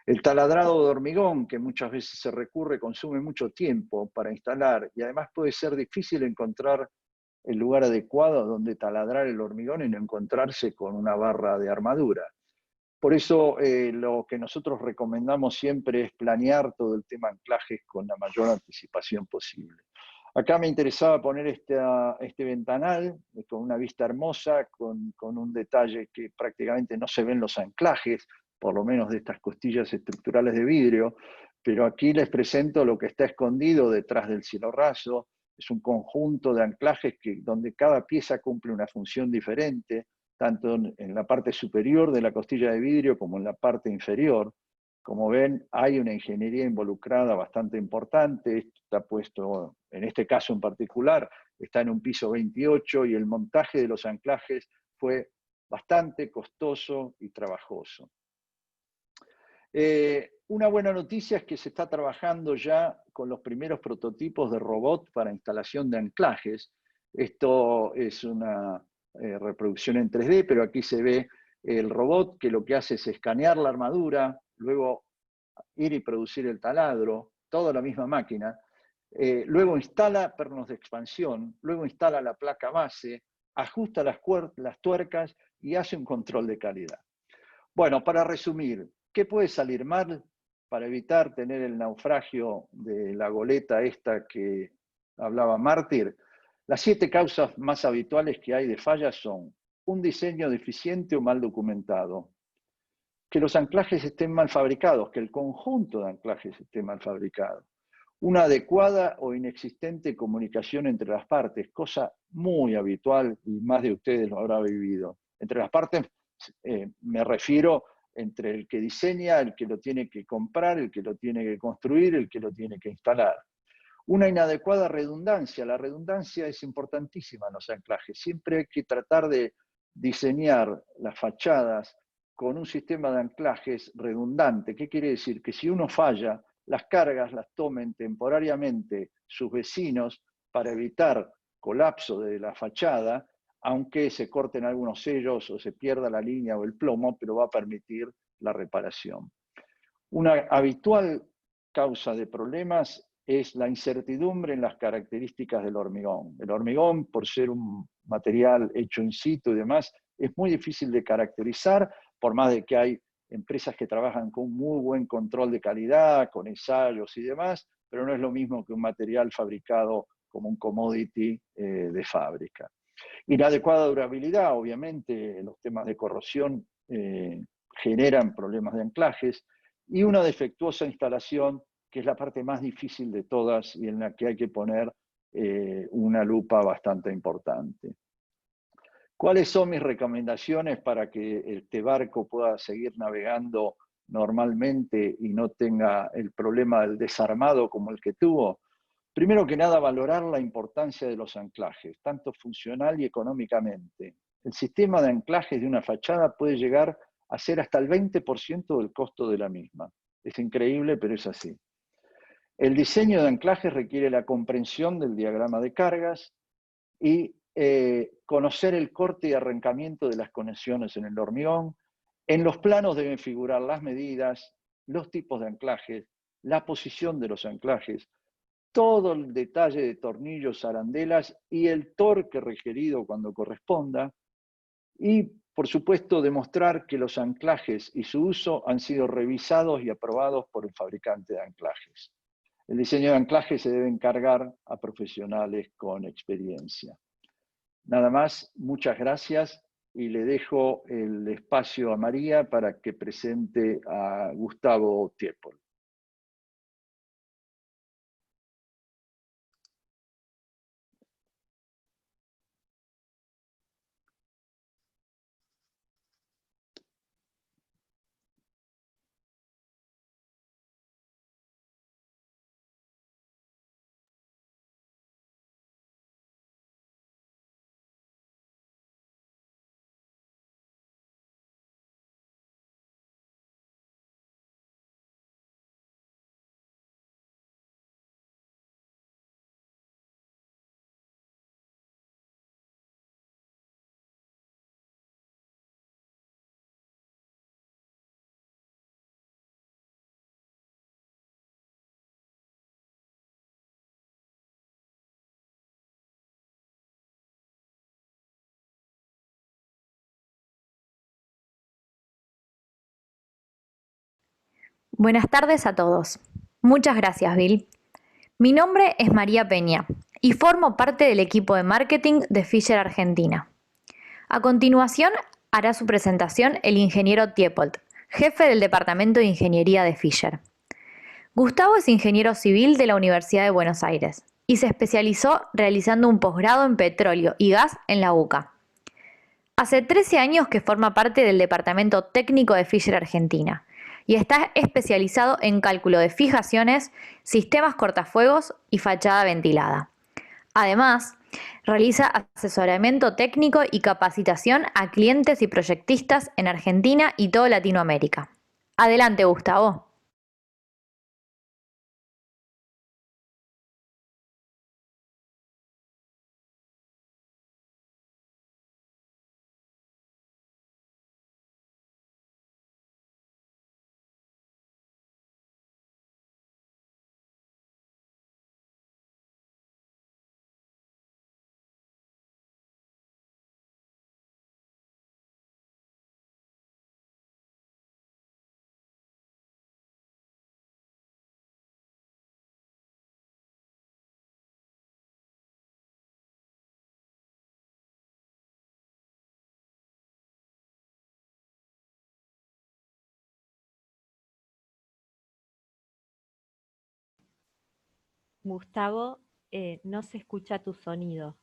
El taladrado de hormigón, que muchas veces se recurre, consume mucho tiempo para instalar y además puede ser difícil encontrar el lugar adecuado donde taladrar el hormigón y no encontrarse con una barra de armadura. Por eso lo que nosotros recomendamos siempre es planear todo el tema anclajes con la mayor anticipación posible. Acá me interesaba poner este ventanal con una vista hermosa, con un detalle que prácticamente no se ven los anclajes, por lo menos de estas costillas estructurales de vidrio, pero aquí les presento lo que está escondido detrás del cielo raso. Es un conjunto de anclajes donde cada pieza cumple una función diferente, tanto en la parte superior de la costilla de vidrio como en la parte inferior. Como ven, hay una ingeniería involucrada bastante importante. Esto está puesto, en este caso en particular, está en un piso 28 y el montaje de los anclajes fue bastante costoso y trabajoso. Una buena noticia es que se está trabajando ya con los primeros prototipos de robot para instalación de anclajes. Esto es una reproducción en 3D, pero aquí se ve el robot que lo que hace es escanear la armadura, luego ir y producir el taladro, toda la misma máquina, luego instala pernos de expansión, luego instala la placa base, ajusta las tuercas y hace un control de calidad. Bueno, para resumir, ¿qué puede salir mal para evitar tener el naufragio de la goleta esta que hablaba Mártir? Las 7 causas más habituales que hay de fallas son un diseño deficiente o mal documentado, que los anclajes estén mal fabricados, que el conjunto de anclajes esté mal fabricado, una adecuada o inexistente comunicación entre las partes, cosa muy habitual y más de ustedes lo habrá vivido. Entre las partes me refiero entre el que diseña, el que lo tiene que comprar, el que lo tiene que construir, el que lo tiene que instalar. Una inadecuada redundancia. La redundancia es importantísima en los anclajes. Siempre hay que tratar de diseñar las fachadas con un sistema de anclajes redundante. ¿Qué quiere decir? Que si uno falla, las cargas las tomen temporariamente sus vecinos para evitar colapso de la fachada, aunque se corten algunos sellos o se pierda la línea o el plomo, pero va a permitir la reparación. Una habitual causa de problemas es la incertidumbre en las características del hormigón. El hormigón, por ser un material hecho in situ y demás, es muy difícil de caracterizar, por más de que hay empresas que trabajan con muy buen control de calidad, con ensayos y demás, pero no es lo mismo que un material fabricado como un commodity de fábrica. Inadecuada durabilidad, obviamente, los temas de corrosión generan problemas de anclajes, y una defectuosa instalación, que es la parte más difícil de todas y en la que hay que poner una lupa bastante importante. ¿Cuáles son mis recomendaciones para que este barco pueda seguir navegando normalmente y no tenga el problema del desarmado como el que tuvo? Primero que nada, valorar la importancia de los anclajes, tanto funcional y económicamente. El sistema de anclajes de una fachada puede llegar a ser hasta el 20% del costo de la misma. Es increíble, pero es así. El diseño de anclajes requiere la comprensión del diagrama de cargas y conocer el corte y arrancamiento de las conexiones en el hormigón. En los planos deben figurar las medidas, los tipos de anclajes, la posición de los anclajes, todo el detalle de tornillos, arandelas y el torque requerido cuando corresponda. Y, por supuesto, demostrar que los anclajes y su uso han sido revisados y aprobados por el fabricante de anclajes. El diseño de anclajes se debe encargar a profesionales con experiencia. Nada más, muchas gracias y le dejo el espacio a María para que presente a Gustavo Tiepol. Buenas tardes a todos. Muchas gracias, Bill. Mi nombre es María Peña y formo parte del equipo de marketing de Fisher Argentina. A continuación, hará su presentación el ingeniero Tiepold, jefe del Departamento de Ingeniería de Fisher. Gustavo es ingeniero civil de la Universidad de Buenos Aires y se especializó realizando un posgrado en petróleo y gas en la UCA. Hace 13 años que forma parte del Departamento Técnico de Fisher Argentina y está especializado en cálculo de fijaciones, sistemas cortafuegos y fachada ventilada. Además, realiza asesoramiento técnico y capacitación a clientes y proyectistas en Argentina y toda Latinoamérica. Adelante, Gustavo. Gustavo, no se escucha tu sonido.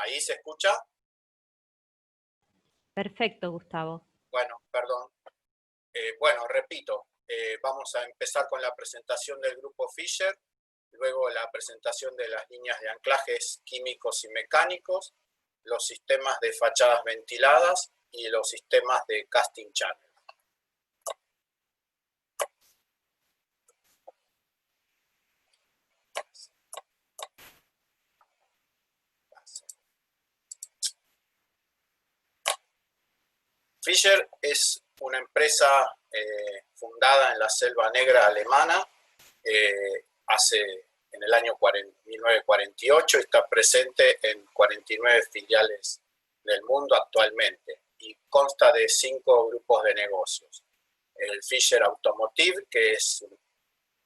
¿Ahí se escucha? Perfecto, Gustavo. Bueno, perdón. Bueno, repito, vamos a empezar con la presentación del grupo Fisher, luego la presentación de las líneas de anclajes químicos y mecánicos, los sistemas de fachadas ventiladas y los sistemas de casting channel. Fisher es una empresa fundada en la Selva Negra alemana en el año 1948, está presente en 49 filiales del mundo actualmente y consta de 5 grupos de negocios. El Fisher Automotive, que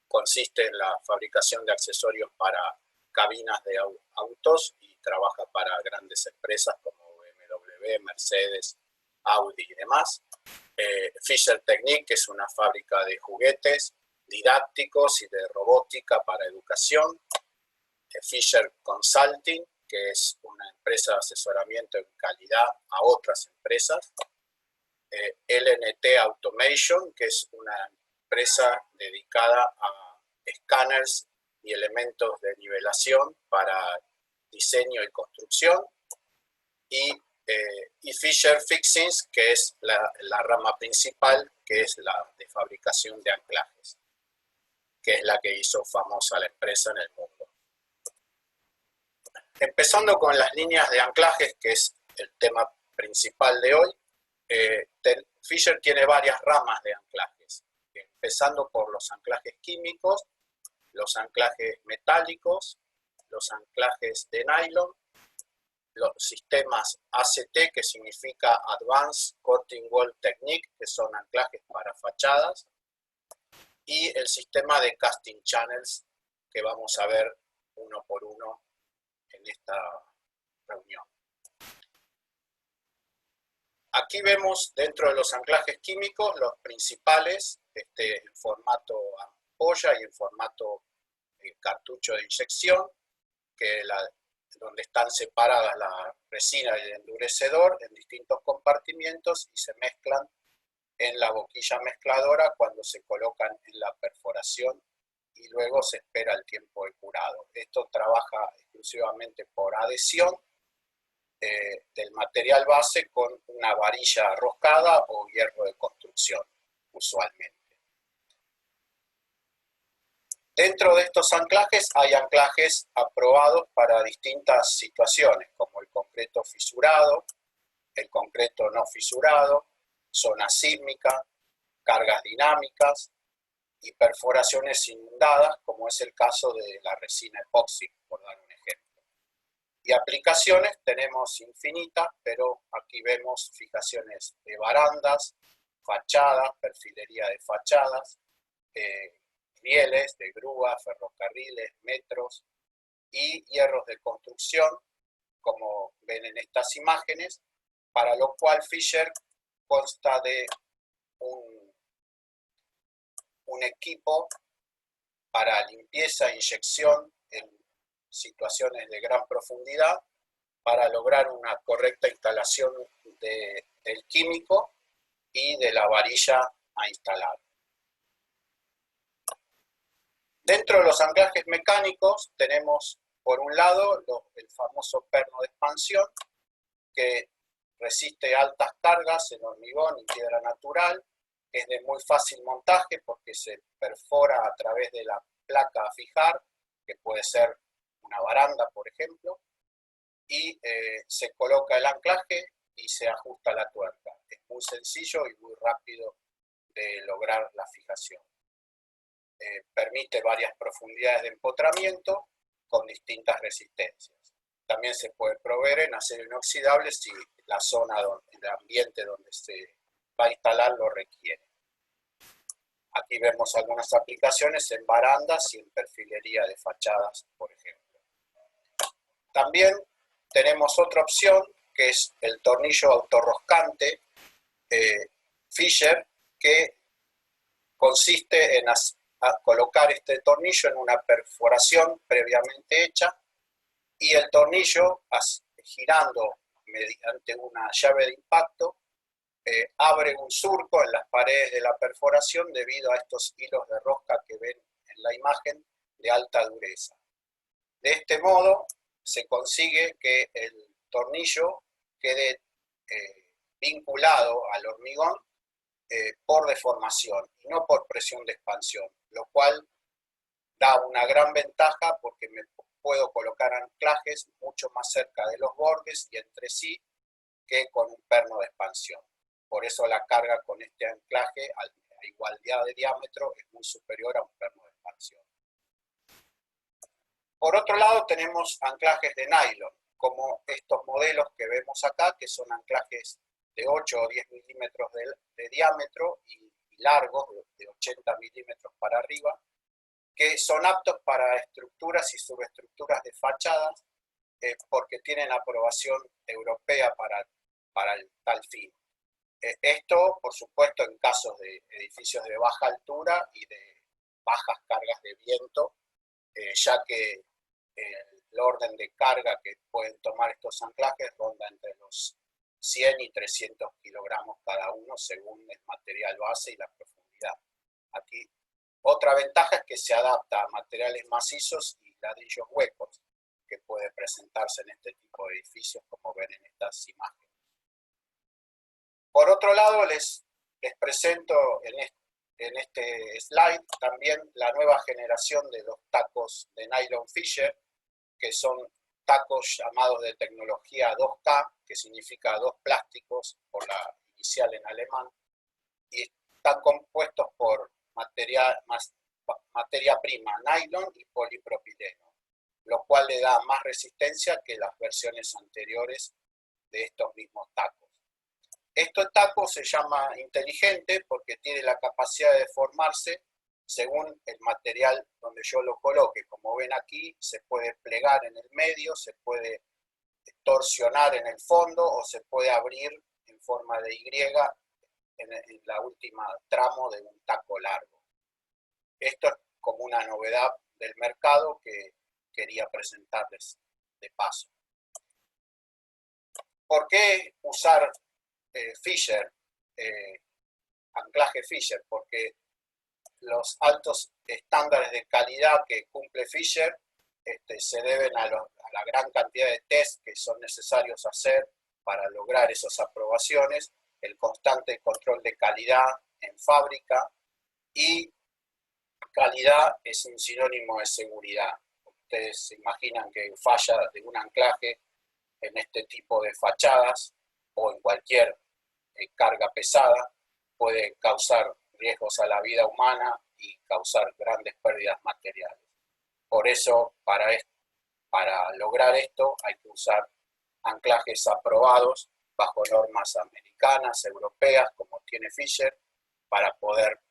consiste en la fabricación de accesorios para cabinas de autos y trabaja para grandes empresas como BMW, Mercedes, Audi y demás. Fisher Technique, que es una fábrica de juguetes didácticos y de robótica para educación. Fisher Consulting, que es una empresa de asesoramiento en calidad a otras empresas. LNT Automation, que es una empresa dedicada a escáneres y elementos de nivelación para diseño y construcción. Y Fisher Fixings, que es la rama principal, que es la de fabricación de anclajes, que es la que hizo famosa la empresa en el mundo. Empezando con las líneas de anclajes, que es el tema principal de hoy, Fisher tiene varias ramas de anclajes, empezando por los anclajes químicos, los anclajes metálicos, los anclajes de nylon, los sistemas ACT, que significa Advanced Coating Wall Technique, que son anclajes para fachadas, y el sistema de casting channels, que vamos a ver uno por uno en esta reunión. Aquí vemos dentro de los anclajes químicos los principales, en formato ampolla y en formato cartucho de inyección, donde están separadas la resina y el endurecedor en distintos compartimientos y se mezclan en la boquilla mezcladora cuando se colocan en la perforación y luego se espera el tiempo de curado. Esto trabaja exclusivamente por adhesión del material base con una varilla roscada o hierro de construcción, usualmente. Dentro de estos anclajes hay anclajes aprobados para distintas situaciones, como el concreto fisurado, el concreto no fisurado, zona sísmica, cargas dinámicas y perforaciones inundadas, como es el caso de la resina epóxi, por dar un ejemplo. Y aplicaciones tenemos infinitas, pero aquí vemos fijaciones de barandas, fachadas, perfilería de fachadas, rieles de grúa, ferrocarriles, metros y hierros de construcción, como ven en estas imágenes, para lo cual Fisher consta de un equipo para limpieza e inyección en situaciones de gran profundidad para lograr una correcta instalación del químico y de la varilla a instalar. Dentro de los anclajes mecánicos tenemos, por un lado, el famoso perno de expansión, que resiste altas cargas en hormigón y piedra natural, es de muy fácil montaje porque se perfora a través de la placa a fijar, que puede ser una baranda, por ejemplo, y se coloca el anclaje y se ajusta la tuerca. Es muy sencillo y muy rápido de lograr la fijación. Permite varias profundidades de empotramiento con distintas resistencias. También se puede proveer en acero inoxidable si la zona, el ambiente donde se va a instalar lo requiere. Aquí vemos algunas aplicaciones en barandas y en perfilería de fachadas, por ejemplo. También tenemos otra opción que es el tornillo autorroscante Fisher, que consiste en colocar este tornillo en una perforación previamente hecha y el tornillo girando mediante una llave de impacto, abre un surco en las paredes de la perforación debido a estos hilos de rosca que ven en la imagen de alta dureza. De este modo se consigue que el tornillo quede vinculado al hormigón por deformación y no por presión de expansión, lo cual da una gran ventaja porque me puedo colocar anclajes mucho más cerca de los bordes y entre sí que con un perno de expansión. Por eso la carga con este anclaje a igualdad de diámetro es muy superior a un perno de expansión. Por otro lado tenemos anclajes de nylon, como estos modelos que vemos acá, que son anclajes de 8 o 10 milímetros de diámetro y largos, de 80 milímetros para arriba, que son aptos para estructuras y subestructuras de fachadas porque tienen aprobación europea para tal fin. Esto, por supuesto, en casos de edificios de baja altura y de bajas cargas de viento, ya que el orden de carga que pueden tomar estos anclajes ronda entre los 100 y 300 kilogramos cada uno según el material base y la profundidad. Aquí otra ventaja es que se adapta a materiales macizos y ladrillos huecos que puede presentarse en este tipo de edificios como ven en estas imágenes. Por otro lado les presento en este slide también la nueva generación de los tacos de nylon Fisher, que son tacos llamados de tecnología 2K, que significa dos plásticos por la inicial en alemán, y están compuestos por materia prima nylon y polipropileno, lo cual le da más resistencia que las versiones anteriores de estos mismos tacos. Este taco se llama inteligente porque tiene la capacidad de deformarse según el material donde yo lo coloque. Como ven aquí, se puede plegar en el medio, se puede torsionar en el fondo o se puede abrir en forma de Y en la última tramo de un taco largo. Esto es como una novedad del mercado que quería presentarles de paso. ¿Por qué usar Fisher, anclaje Fisher? Porque los altos estándares de calidad que cumple Fisher se deben a la gran cantidad de test que son necesarios hacer para lograr esas aprobaciones, el constante control de calidad en fábrica, y calidad es un sinónimo de seguridad. Ustedes se imaginan que falla de un anclaje en este tipo de fachadas o en cualquier carga pesada puede causar riesgos a la vida humana y causar grandes pérdidas materiales. Por eso, para lograr esto, hay que usar anclajes aprobados bajo normas americanas, europeas, como tiene Fisher, para poder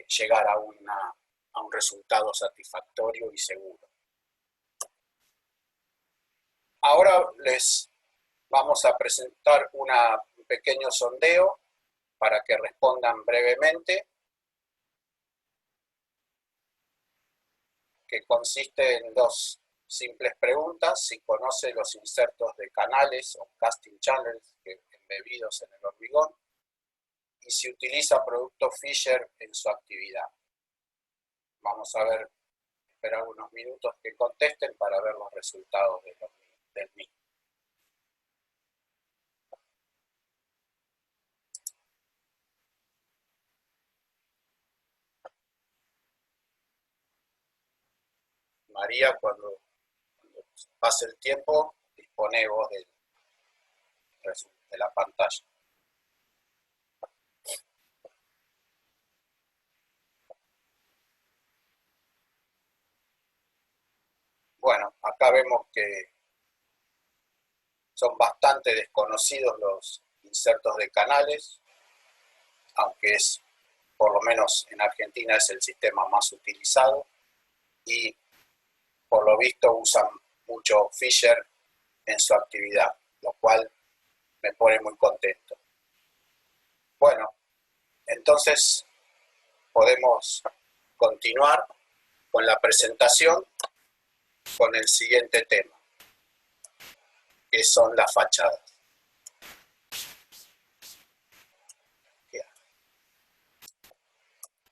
llegar a un resultado satisfactorio y seguro. Ahora les vamos a presentar un pequeño sondeo para que respondan brevemente, que consiste en dos simples preguntas: si conoce los insertos de canales o casting channels embebidos en el hormigón, y si utiliza productos Fisher en su actividad. Vamos a esperar unos minutos que contesten para ver los resultados del mismo. María, cuando pase el tiempo, dispone vos de la pantalla. Bueno, acá vemos que son bastante desconocidos los insertos de canales, aunque por lo menos en Argentina es el sistema más utilizado, y por lo visto usan mucho Fisher en su actividad, lo cual me pone muy contento. Bueno, entonces podemos continuar con la presentación con el siguiente tema. qué son las fachadas.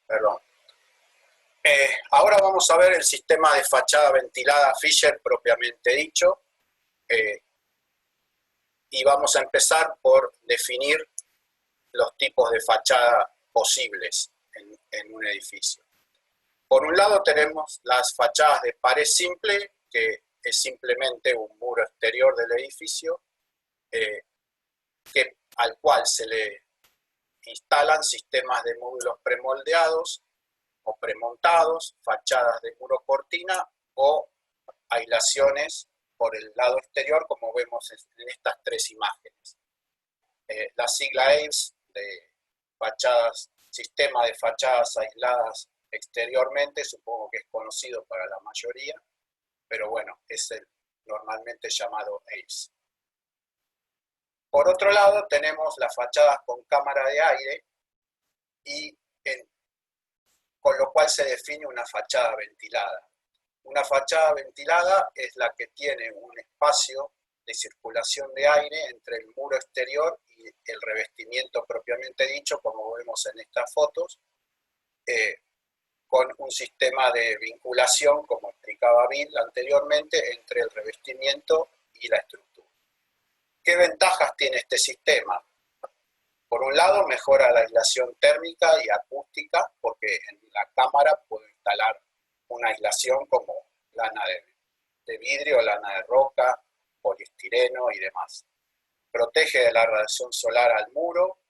Perdón. Ahora vamos a ver el sistema de fachada ventilada Fisher propiamente dicho. Y vamos a empezar por definir los tipos de fachada posibles en un edificio. Por un lado tenemos las fachadas de pared simple, que es simplemente un muro exterior del edificio, al cual se le instalan sistemas de módulos premoldeados o premontados, fachadas de muro cortina o aislaciones por el lado exterior, como vemos en estas tres imágenes. La sigla AIFS de fachadas, sistema de fachadas aisladas exteriormente, supongo que es conocido para la mayoría, pero bueno, es el normalmente llamado AIFS. Por otro lado, tenemos las fachadas con cámara de aire, y con lo cual se define una fachada ventilada. Una fachada ventilada es la que tiene un espacio de circulación de aire entre el muro exterior y el revestimiento propiamente dicho, como vemos en estas fotos, con un sistema de vinculación, como explicaba Bill anteriormente, entre el revestimiento y la estructura. ¿Qué ventajas tiene este sistema? Por un lado, mejora la aislación térmica y acústica, porque en la cámara puedo instalar una aislación como lana de vidrio, lana de roca, poliestireno y demás. Protege de la radiación solar al muro,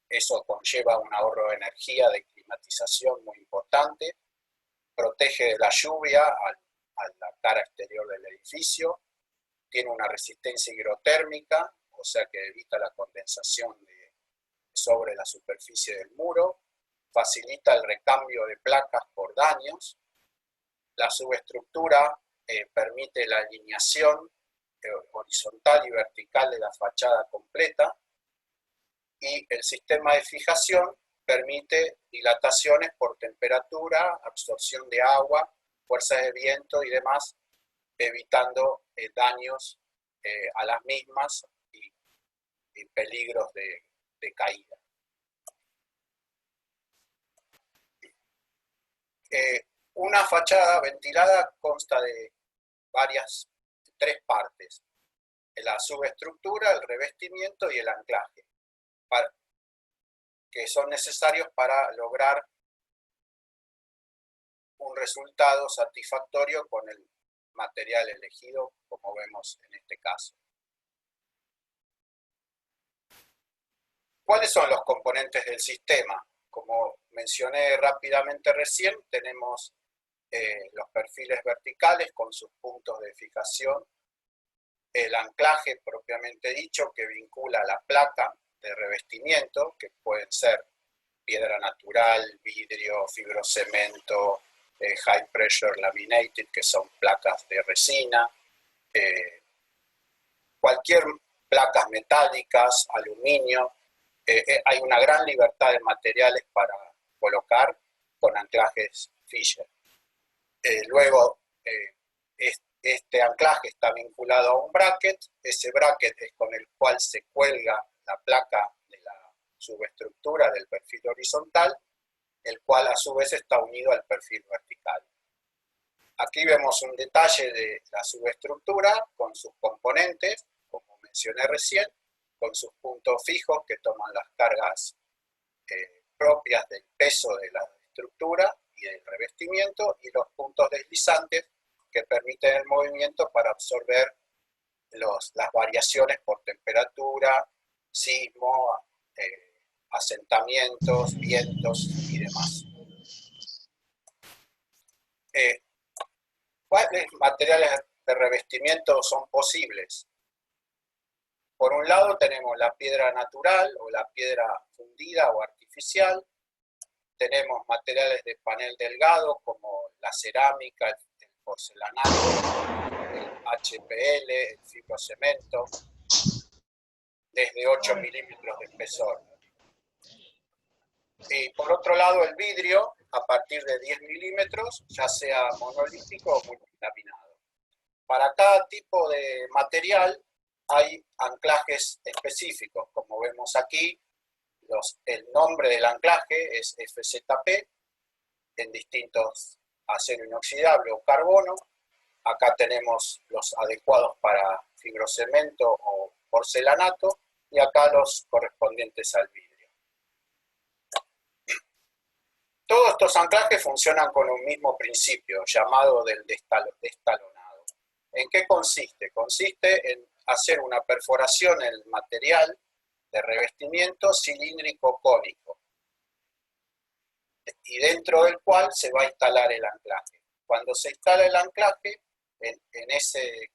eso conlleva un ahorro de energía de climatización muy importante. Protege de la lluvia a la cara exterior del edificio. Tiene una resistencia hidrotérmica, o sea que evita la condensación sobre la superficie del muro. Facilita el recambio de placas por daños. La subestructura permite la alineación horizontal y vertical de la fachada completa. Y el sistema de fijación permite dilataciones por temperatura, absorción de agua, fuerzas de viento y demás, evitando daños a las mismas y peligros de caída. Una fachada ventilada consta de tres partes: la subestructura, el revestimiento y el anclaje, que son necesarios para lograr un resultado satisfactorio con el material elegido, como vemos en este caso. ¿Cuáles son los componentes del sistema? Como mencioné rápidamente recién, tenemos los perfiles verticales con sus puntos de fijación, el anclaje propiamente dicho, que vincula la placa de revestimiento, que pueden ser piedra natural, vidrio, fibrocemento, high pressure laminated, que son placas de resina, cualquier placas metálicas, aluminio. Hay una gran libertad de materiales para colocar con anclajes Fisher. Luego, este anclaje está vinculado a un bracket. Ese bracket es con el cual se cuelga la placa de la subestructura del perfil horizontal, el cual a su vez está unido al perfil vertical. Aquí vemos un detalle de la subestructura con sus componentes, como mencioné recién, con sus puntos fijos que toman las cargas propias del peso de la estructura y del revestimiento, y los puntos deslizantes que permiten el movimiento para absorber las variaciones por temperatura, sismo, asentamientos, vientos y demás. ¿Cuáles materiales de revestimiento son posibles? Por un lado tenemos la piedra natural o la piedra fundida o artificial. Tenemos materiales de panel delgado como la cerámica, el porcelanato, el HPL, el fibrocemento, desde 8 milímetros de espesor. Y por otro lado el vidrio a partir de 10 milímetros, ya sea monolítico o multilaminado. Para cada tipo de material hay anclajes específicos, como vemos aquí. El nombre del anclaje es FZP, en distintos acero inoxidable o carbono. Acá tenemos los adecuados para fibrocemento o porcelanato, y acá los correspondientes al vidrio. Todos estos anclajes funcionan con un mismo principio, llamado del destalonado. ¿En qué consiste? Consiste en hacer una perforación en el material de revestimiento cilíndrico cónico, y dentro del cual se va a instalar el anclaje. Cuando se instala el anclaje en ese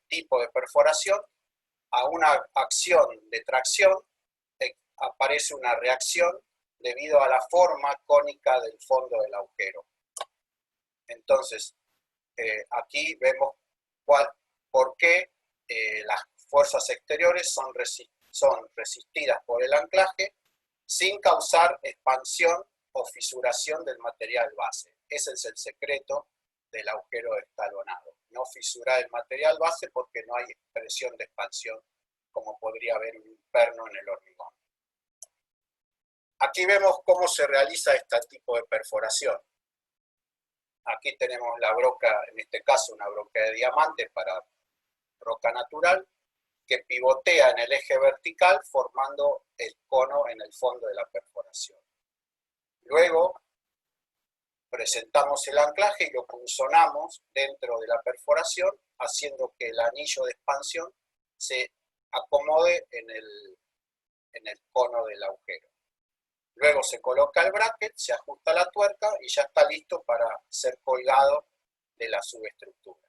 tipo de perforación, a una acción de tracción aparece una reacción debido a la forma cónica del fondo del agujero. Entonces, aquí vemos por qué las fuerzas exteriores son resistidas por el anclaje sin causar expansión o fisuración del material base. Ese es el secreto del agujero destalonado. No fisurar el material base porque no hay presión de expansión como podría haber un perno en el hormigón. Aquí vemos cómo se realiza este tipo de perforación. Aquí tenemos la broca, en este caso una broca de diamante para roca natural, que pivotea en el eje vertical formando el cono en el fondo de la perforación. Luego presentamos el anclaje y lo punzonamos dentro de la perforación, haciendo que el anillo de expansión se acomode en el cono del agujero. Luego se coloca el bracket, se ajusta la tuerca y ya está listo para ser colgado de la subestructura.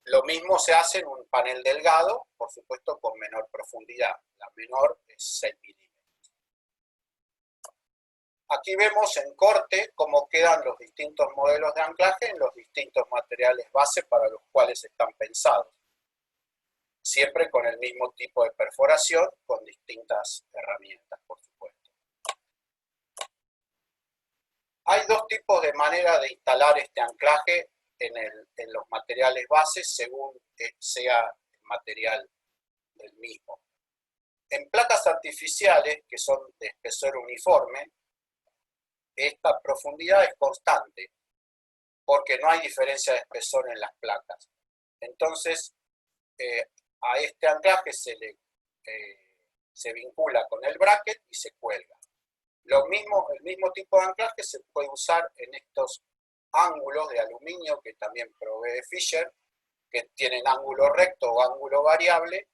Lo mismo se hace en un panel delgado, por supuesto con menor profundidad. La menor es 6 milímetros. Aquí vemos en corte cómo quedan los distintos modelos de anclaje en los distintos materiales base para los cuales están pensados. Siempre con el mismo tipo de perforación, con distintas herramientas, por supuesto. Hay dos tipos de manera de instalar este anclaje en los materiales bases según sea el material del mismo. En placas artificiales, que son de espesor uniforme, esta profundidad es constante, porque no hay diferencia de espesor en las placas. Entonces, a este anclaje se vincula con el bracket y se cuelga. El mismo tipo de anclaje se puede usar en estos ángulos de aluminio que también provee Fisher, que tienen ángulo recto o ángulo variable,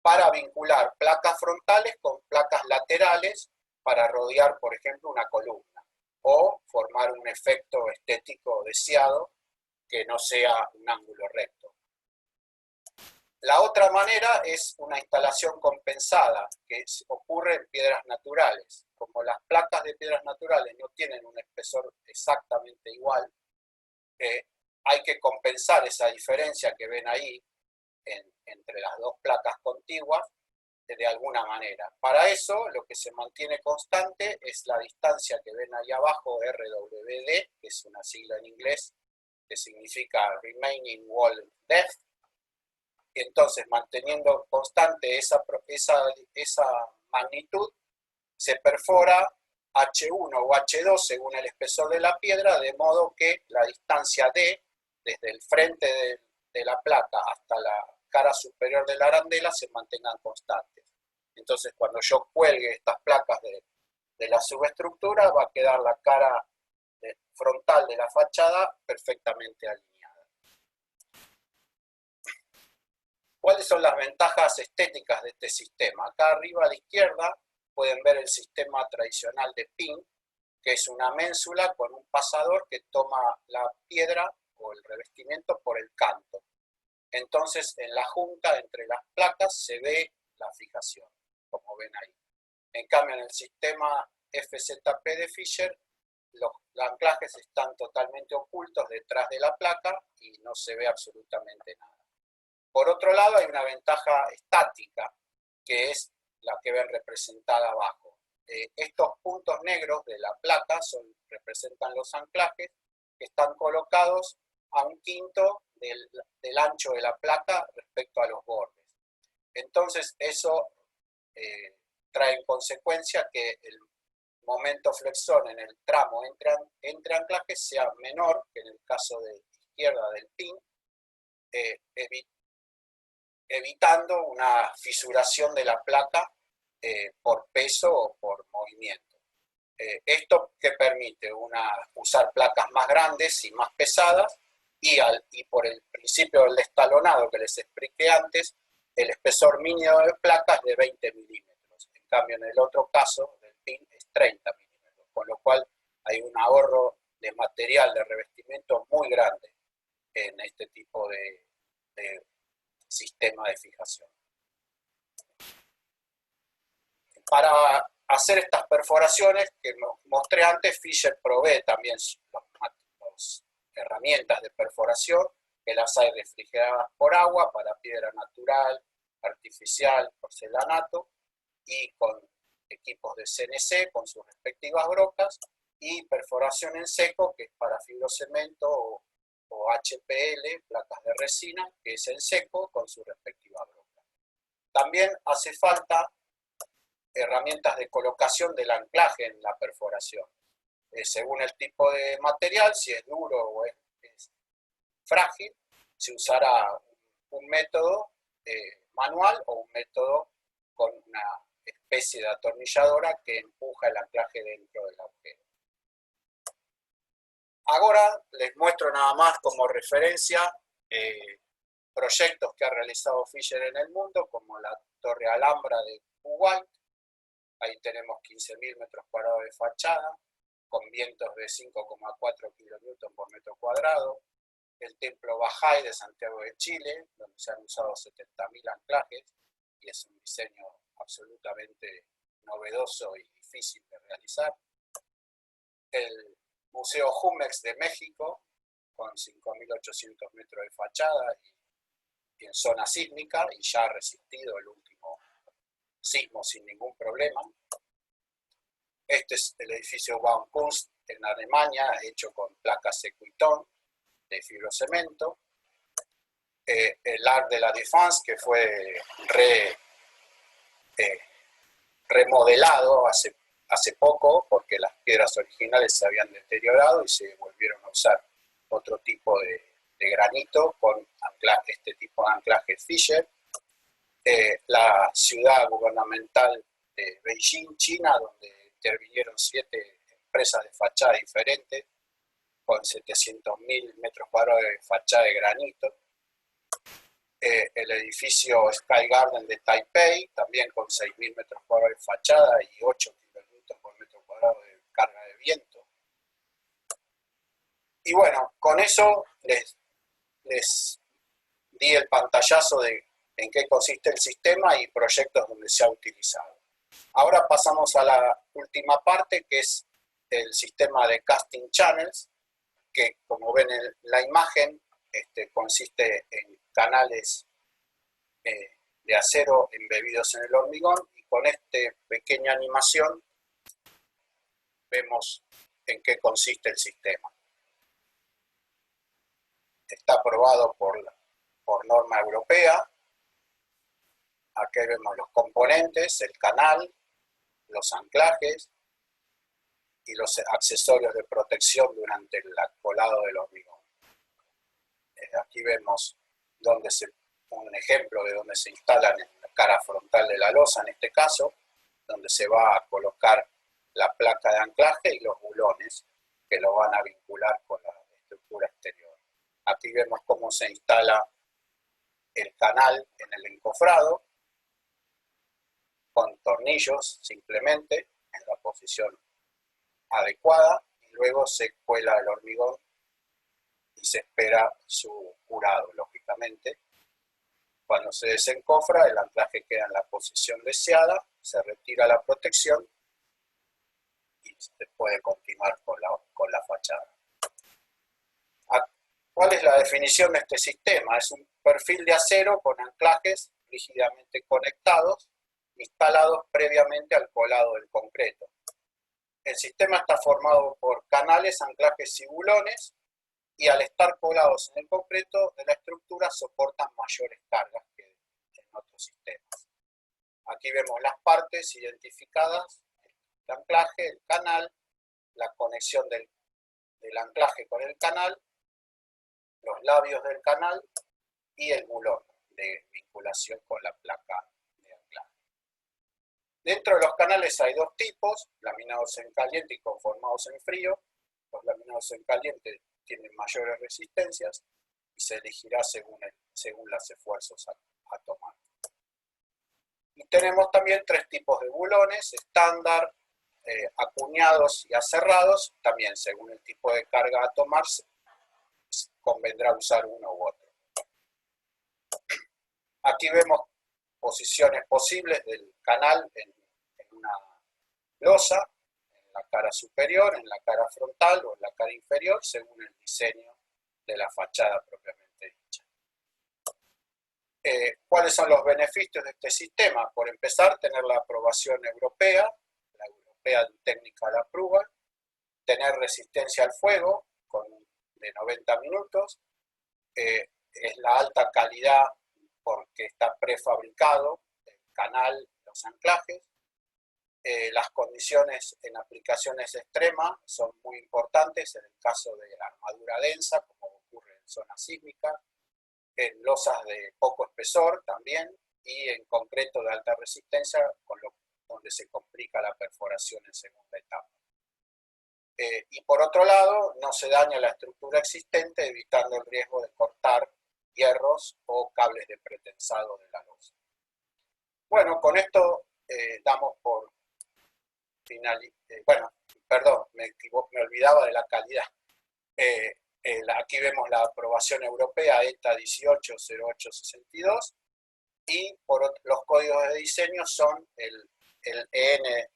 para vincular placas frontales con placas laterales para rodear, por ejemplo, una columna o formar un efecto estético deseado que no sea un ángulo recto. La otra manera es una instalación compensada, que ocurre en piedras naturales. Como las placas de piedras naturales no tienen un espesor exactamente igual, hay que compensar esa diferencia que ven ahí entre las dos placas contiguas de alguna manera. Para eso, lo que se mantiene constante es la distancia que ven ahí abajo, RWD, que es una sigla en inglés, que significa Remaining Wall Depth. Entonces, manteniendo constante esa magnitud, se perfora H1 o H2 según el espesor de la piedra, de modo que la distancia D, desde el frente de la placa hasta la cara superior de la arandela, se mantengan constantes. Entonces, cuando yo cuelgue estas placas de la subestructura, va a quedar la cara frontal de la fachada perfectamente alineada. ¿Cuáles son las ventajas estéticas de este sistema? Acá arriba a la izquierda pueden ver el sistema tradicional de pin, que es una ménsula con un pasador que toma la piedra o el revestimiento por el canto. Entonces, en la junta entre las placas se ve la fijación, como ven ahí. En cambio, en el sistema FZP de Fisher, los anclajes están totalmente ocultos detrás de la placa y no se ve absolutamente nada. Por otro lado, hay una ventaja estática, que es la que ven representada abajo. Estos puntos negros de la placa representan los anclajes que están colocados a 1/5 del ancho de la placa respecto a los bordes. Entonces eso trae en consecuencia que el momento flexor en el tramo entre anclajes sea menor que en el caso de izquierda del pin, evitando una fisuración de la placa por peso o por movimiento. Esto que permite usar placas más grandes y más pesadas y por el principio del estalonado que les expliqué antes, el espesor mínimo de placas es de 20 milímetros. En cambio, en el otro caso del pin es 30 milímetros, con lo cual hay un ahorro de material de revestimiento muy grande en este tipo de sistema de fijación. Para hacer estas perforaciones que mostré antes, Fisher provee también las herramientas de perforación, que las hay refrigeradas por agua para piedra natural, artificial, porcelanato, y con equipos de CNC con sus respectivas brocas, y perforación en seco, que es para fibrocemento o HPL, placas de resina, que es en seco con su respectiva broca. También hace falta herramientas de colocación del anclaje en la perforación. Según el tipo de material, si es duro o es frágil, se usará un método manual o un método con una especie de atornilladora que empuja el anclaje dentro del agujero. Ahora les muestro nada más como referencia proyectos que ha realizado Fisher en el mundo, como la Torre Alhambra de Kuwait. Ahí tenemos 15.000 metros cuadrados de fachada, con vientos de 5,4 kN por metro cuadrado. El Templo Bahá'í de Santiago de Chile, donde se han usado 70.000 anclajes, y es un diseño absolutamente novedoso y difícil de realizar. El Museo Jumex de México, con 5.800 metros de fachada y en zona sísmica, y ya ha resistido el último sismo sin ningún problema. Este es el edificio Baukunst en Alemania, hecho con placas Equitone de fibrocemento. El Arc de la Défense, que fue remodelado hace poco, porque las piedras originales se habían deteriorado y se volvieron a usar otro tipo de granito con este tipo de anclaje Fisher. La ciudad gubernamental de Beijing, China, donde intervinieron 7 empresas de fachada diferentes, con 700.000 metros cuadrados de fachada de granito. El edificio Sky Garden de Taipei, también con 6.000 metros cuadrados de fachada y 8 kN por metro cuadrado de carga de viento. Y bueno, con eso les di el pantallazo de en qué consiste el sistema y proyectos donde se ha utilizado. Ahora pasamos a la última parte, que es el sistema de casting channels, que como ven en la imagen, consiste en canales de acero embebidos en el hormigón, y con esta pequeña animación vemos en qué consiste el sistema. Está aprobado por norma europea. Aquí vemos los componentes, el canal, los anclajes y los accesorios de protección durante el colado del hormigón. Aquí vemos un ejemplo de donde se instalan en la cara frontal de la losa, en este caso, donde se va a colocar la placa de anclaje y los bulones que lo van a vincular con la estructura exterior. Aquí vemos cómo se instala el canal en el encofrado, con tornillos simplemente en la posición adecuada, y luego se cuela el hormigón y se espera su curado, lógicamente. Cuando se desencofra, el anclaje queda en la posición deseada, se retira la protección y se puede continuar con la fachada. ¿Cuál es la definición de este sistema? Es un perfil de acero con anclajes rígidamente conectados, instalados previamente al colado del concreto. El sistema está formado por canales, anclajes y bulones, y al estar colgados en el concreto de la estructura soportan mayores cargas que en otros sistemas. Aquí vemos las partes identificadas, el anclaje, el canal, la conexión del anclaje con el canal, los labios del canal y el bulón de vinculación con la placa de anclaje. Dentro de los canales hay dos tipos, laminados en caliente y conformados en frío. Los laminados en caliente tienen mayores resistencias y se elegirá según los esfuerzos a tomar. Y tenemos también tres tipos de bulones, estándar, acuñados y aserrados, también según el tipo de carga a tomar, convendrá usar uno u otro. Aquí vemos posiciones posibles del canal en una losa, en la cara superior, en la cara frontal o en la cara inferior, según el diseño de la fachada propiamente dicha. ¿Cuáles son los beneficios de este sistema? Por empezar, tener la aprobación europea, la European Technical Approval, tener resistencia al fuego de 90 minutos, es la alta calidad porque está prefabricado el canal, los anclajes. Las condiciones en aplicaciones extremas son muy importantes en el caso de la armadura densa, como ocurre en zonas sísmicas, en losas de poco espesor también, y en concreto de alta resistencia, donde se complica la perforación en segunda etapa. Y por otro lado, no se daña la estructura existente, evitando el riesgo de cortar hierros o cables de pretensado de la losa. Bueno, con esto damos por me olvidaba de la calidad. Aquí vemos la aprobación europea ETA 180862 y los códigos de diseño son el EN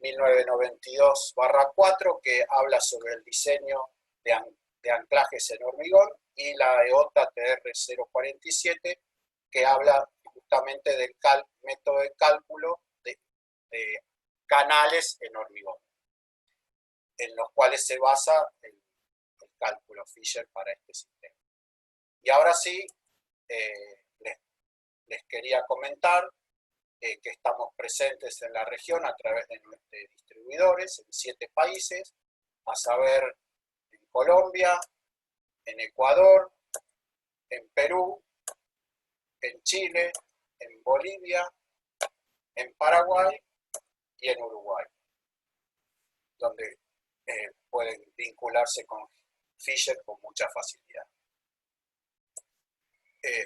1992/4 que habla sobre el diseño de anclajes en hormigón y la EOTA TR047 que habla justamente del método de cálculo de canales en hormigón, en los cuales se basa el cálculo Fisher para este sistema. Y ahora sí, les quería comentar que estamos presentes en la región a través de nuestros distribuidores en 7 países, a saber, en Colombia, en Ecuador, en Perú, en Chile, en Bolivia, en Paraguay y en Uruguay, donde pueden vincularse con Fisher con mucha facilidad.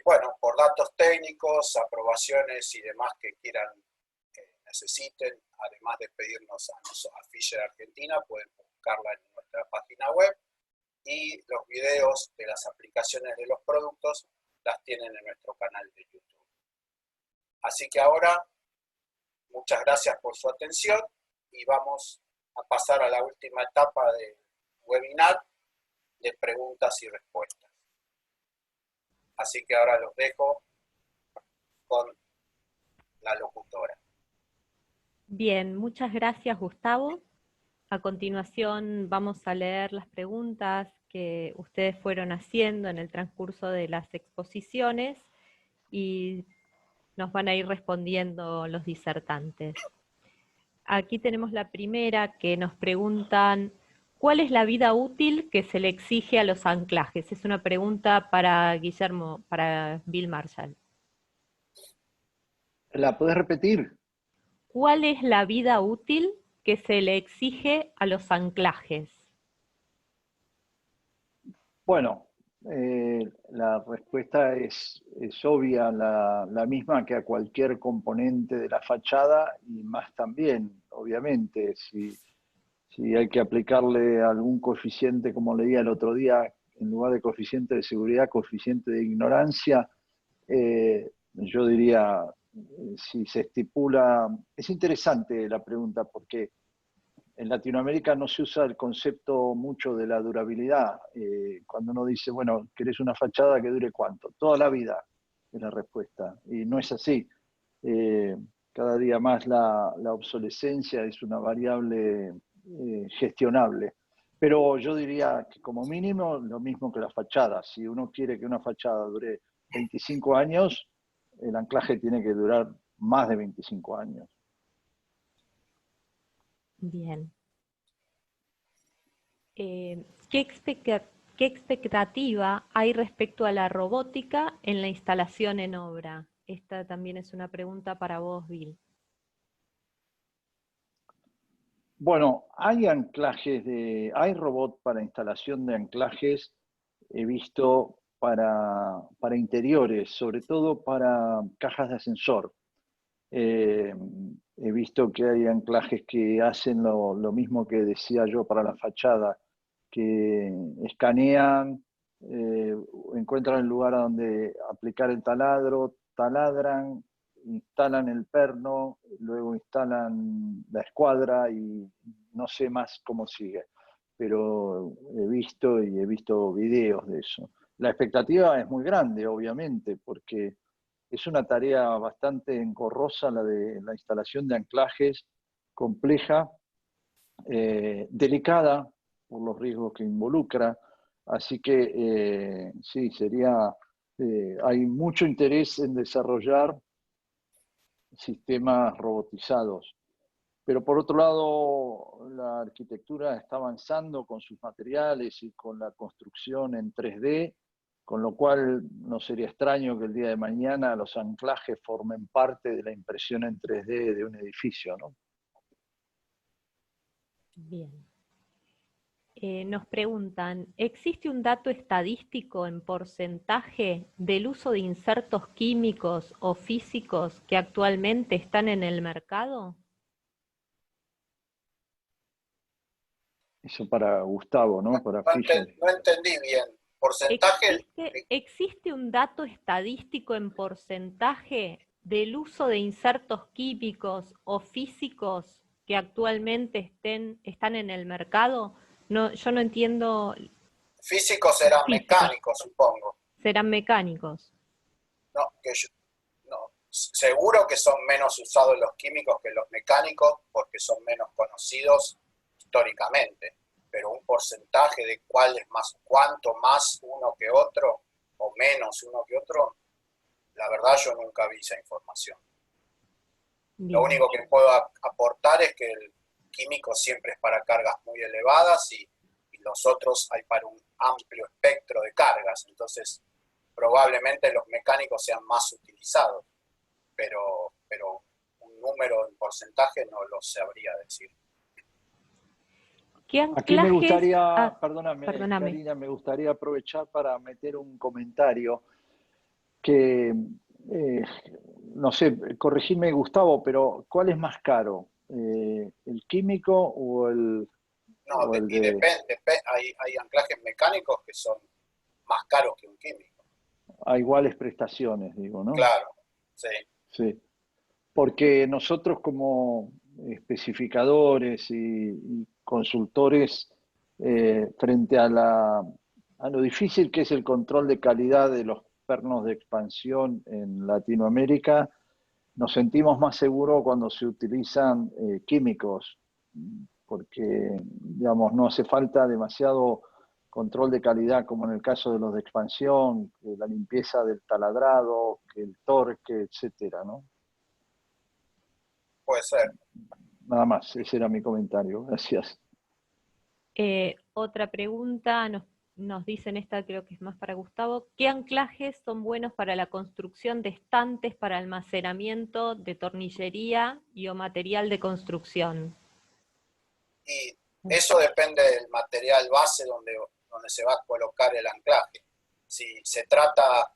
Bueno, por datos técnicos, aprobaciones y demás que necesiten, además de pedirnos a Fisher Argentina, pueden buscarla en nuestra página web y los videos de las aplicaciones de los productos las tienen en nuestro canal de YouTube. Así que ahora, muchas gracias por su atención y vamos a pasar a la última etapa del webinar de preguntas y respuestas. Así que ahora los dejo con la locutora. Bien, muchas gracias, Gustavo. A continuación vamos a leer las preguntas que ustedes fueron haciendo en el transcurso de las exposiciones y nos van a ir respondiendo los disertantes. Aquí tenemos la primera que nos preguntan: ¿cuál es la vida útil que se le exige a los anclajes? Es una pregunta para Bill Marshall. ¿La podés repetir? ¿Cuál es la vida útil que se le exige a los anclajes? Bueno, la respuesta es obvia, la misma que a cualquier componente de la fachada y más también, obviamente, si hay que aplicarle algún coeficiente, como leía el otro día, en lugar de coeficiente de seguridad, coeficiente de ignorancia, yo diría, si se estipula... Es interesante la pregunta porque en Latinoamérica no se usa el concepto mucho de la durabilidad. Cuando uno dice, bueno, ¿querés una fachada que dure cuánto? Toda la vida es la respuesta. Y no es así. Cada día más la obsolescencia es una variable gestionable. Pero yo diría que como mínimo lo mismo que la fachada. Si uno quiere que una fachada dure 25 años, el anclaje tiene que durar más de 25 años. Bien. ¿Qué expectativa hay respecto a la robótica en la instalación en obra? Esta también es una pregunta para vos, Bill. Bueno, hay hay robot para instalación de anclajes, he visto para interiores, sobre todo para cajas de ascensor. He visto que hay anclajes que hacen lo mismo que decía yo para la fachada, que escanean, encuentran el lugar a donde aplicar el taladro, taladran, instalan el perno, luego instalan la escuadra y no sé más cómo sigue, pero he visto videos de eso. La expectativa es muy grande, obviamente, porque es una tarea bastante engorrosa la de la instalación de anclajes, compleja, delicada por los riesgos que involucra. Así que sí, hay mucho interés en desarrollar sistemas robotizados. Pero por otro lado, la arquitectura está avanzando con sus materiales y con la construcción en 3D, con lo cual no sería extraño que el día de mañana los anclajes formen parte de la impresión en 3D de un edificio, ¿no? Bien. Nos preguntan, ¿existe un dato estadístico en porcentaje del uso de insertos químicos o físicos que actualmente están en el mercado? Eso para Gustavo, ¿no? Para Fisher. No entendí bien. ¿Porcentaje? ¿Existe un dato estadístico en porcentaje del uso de insertos químicos o físicos que actualmente están en el mercado? No, yo no entiendo. Físicos serán mecánicos, supongo. Serán mecánicos. No, no, seguro que son menos usados los químicos que los mecánicos porque son menos conocidos históricamente, pero un porcentaje de cuál es más, cuánto más uno que otro o menos uno que otro, la verdad yo nunca vi esa información. Bien. Lo único que puedo aportar es que el químico siempre es para cargas muy elevadas y los otros hay para un amplio espectro de cargas, entonces probablemente los mecánicos sean más utilizados, pero un número en porcentaje no lo sabría decir. Aquí me gustaría, perdóname, Karina, me gustaría aprovechar para meter un comentario que, no sé, corregime Gustavo, pero ¿cuál es más caro? ¿El químico o el...? No, o el depende, hay anclajes mecánicos que son más caros que un químico. A iguales prestaciones, digo, ¿no? Claro, sí. Sí, porque nosotros como especificadores y consultores frente a lo difícil que es el control de calidad de los pernos de expansión en Latinoamérica, nos sentimos más seguros cuando se utilizan químicos, porque, digamos, no hace falta demasiado control de calidad como en el caso de los de expansión, la limpieza del taladrado, el torque, etcétera, ¿no? Puede ser. Nada más, ese era mi comentario. Gracias. Otra pregunta, nos dicen esta, creo que es más para Gustavo. ¿Qué anclajes son buenos para la construcción de estantes para almacenamiento de tornillería y o material de construcción? Y eso depende del material base donde se va a colocar el anclaje. Si se trata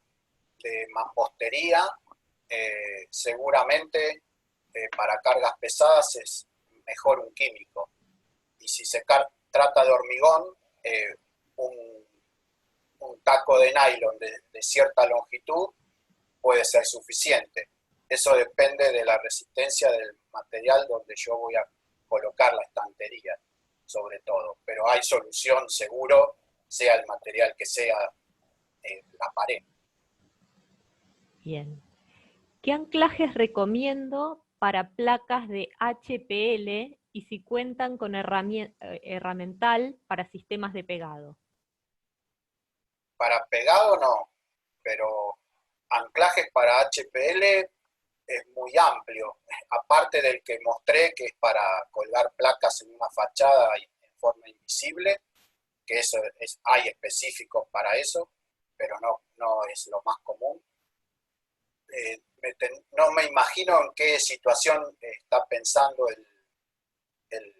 de mampostería, seguramente para cargas pesadas es mejor un químico. Y si se trata de hormigón, un taco de nylon de cierta longitud puede ser suficiente. Eso depende de la resistencia del material donde yo voy a colocar la estantería, sobre todo. Pero hay solución seguro, sea el material que sea la pared. Bien. ¿Qué anclajes recomiendo para placas de HPL y si cuentan con herramental para sistemas de pegado. Para pegado no, pero anclajes para HPL es muy amplio, aparte del que mostré, que es para colgar placas en una fachada en forma invisible, que eso hay específicos para eso, pero no es lo más común. No me imagino en qué situación está pensando el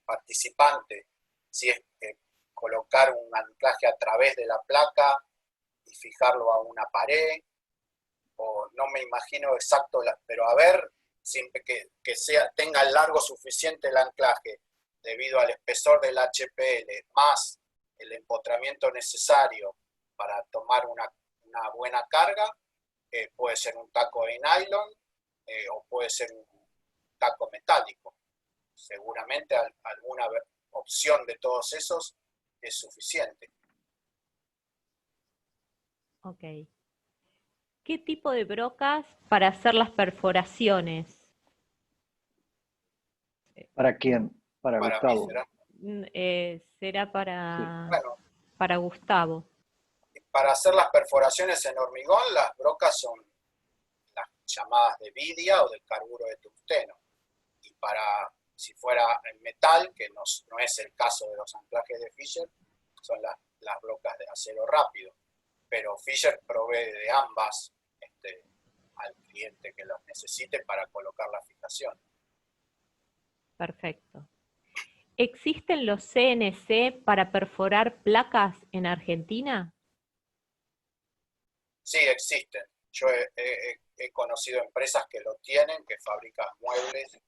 participante, si es colocar un anclaje a través de la placa y fijarlo a una pared, o no me imagino exacto, pero a ver, siempre que tenga el largo suficiente el anclaje, debido al espesor del HPL, más el empotramiento necesario para tomar una buena carga, puede ser un taco de nylon o puede ser un taco metálico. Seguramente alguna opción de todos esos es suficiente. Ok. ¿Qué tipo de brocas para hacer las perforaciones? ¿Para quién? Para Gustavo. Mí Será Sí. para Gustavo. Para hacer las perforaciones en hormigón, las brocas son las llamadas de vidia o de carburo de tungsteno. Y si fuera en metal, que no es el caso de los anclajes de Fisher, son las brocas de acero rápido. Pero Fisher provee de ambas al cliente que los necesite para colocar la fijación. Perfecto. ¿Existen los CNC para perforar placas en Argentina? Sí, existen. Yo he conocido empresas que lo tienen, que fabrican muebles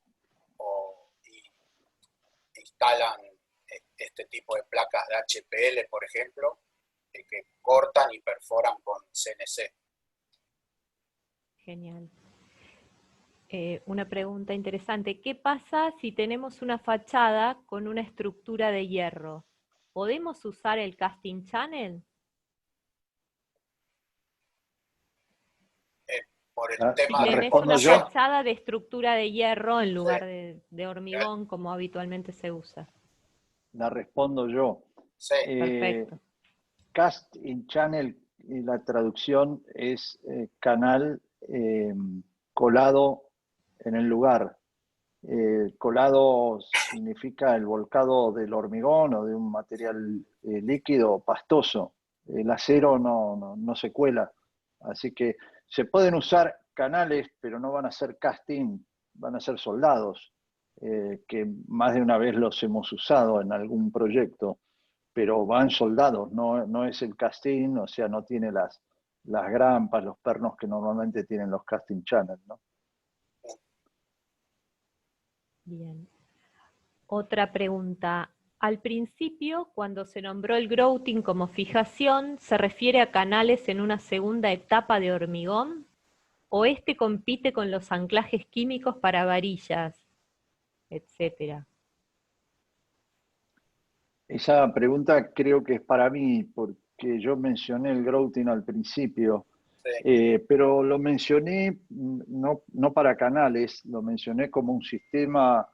y instalan este tipo de placas de HPL, por ejemplo, que cortan y perforan con CNC. Genial. Una pregunta interesante. ¿Qué pasa si tenemos una fachada con una estructura de hierro? ¿Podemos usar el casting channel? Por el Ah, tema Si de tenés ¿respondo una yo? fachada de estructura de hierro en lugar Sí. de hormigón, como habitualmente se usa. La respondo yo. Sí, Perfecto. Cast in channel, y la traducción es canal colado en el lugar. Colado significa el volcado del hormigón o de un material líquido pastoso. El acero no se cuela. Así que se pueden usar canales, pero no van a ser casting, van a ser soldados, que más de una vez los hemos usado en algún proyecto, pero van soldados, no es el casting, o sea, no tiene las grampas, los pernos que normalmente tienen los casting channels, ¿no? Bien. Otra pregunta. Al principio, cuando se nombró el grouting como fijación, ¿se refiere a canales en una segunda etapa de hormigón? ¿O este compite con los anclajes químicos para varillas, etcétera? Esa pregunta creo que es para mí, porque yo mencioné el grouting al principio, sí. pero lo mencioné no para canales, lo mencioné como un sistema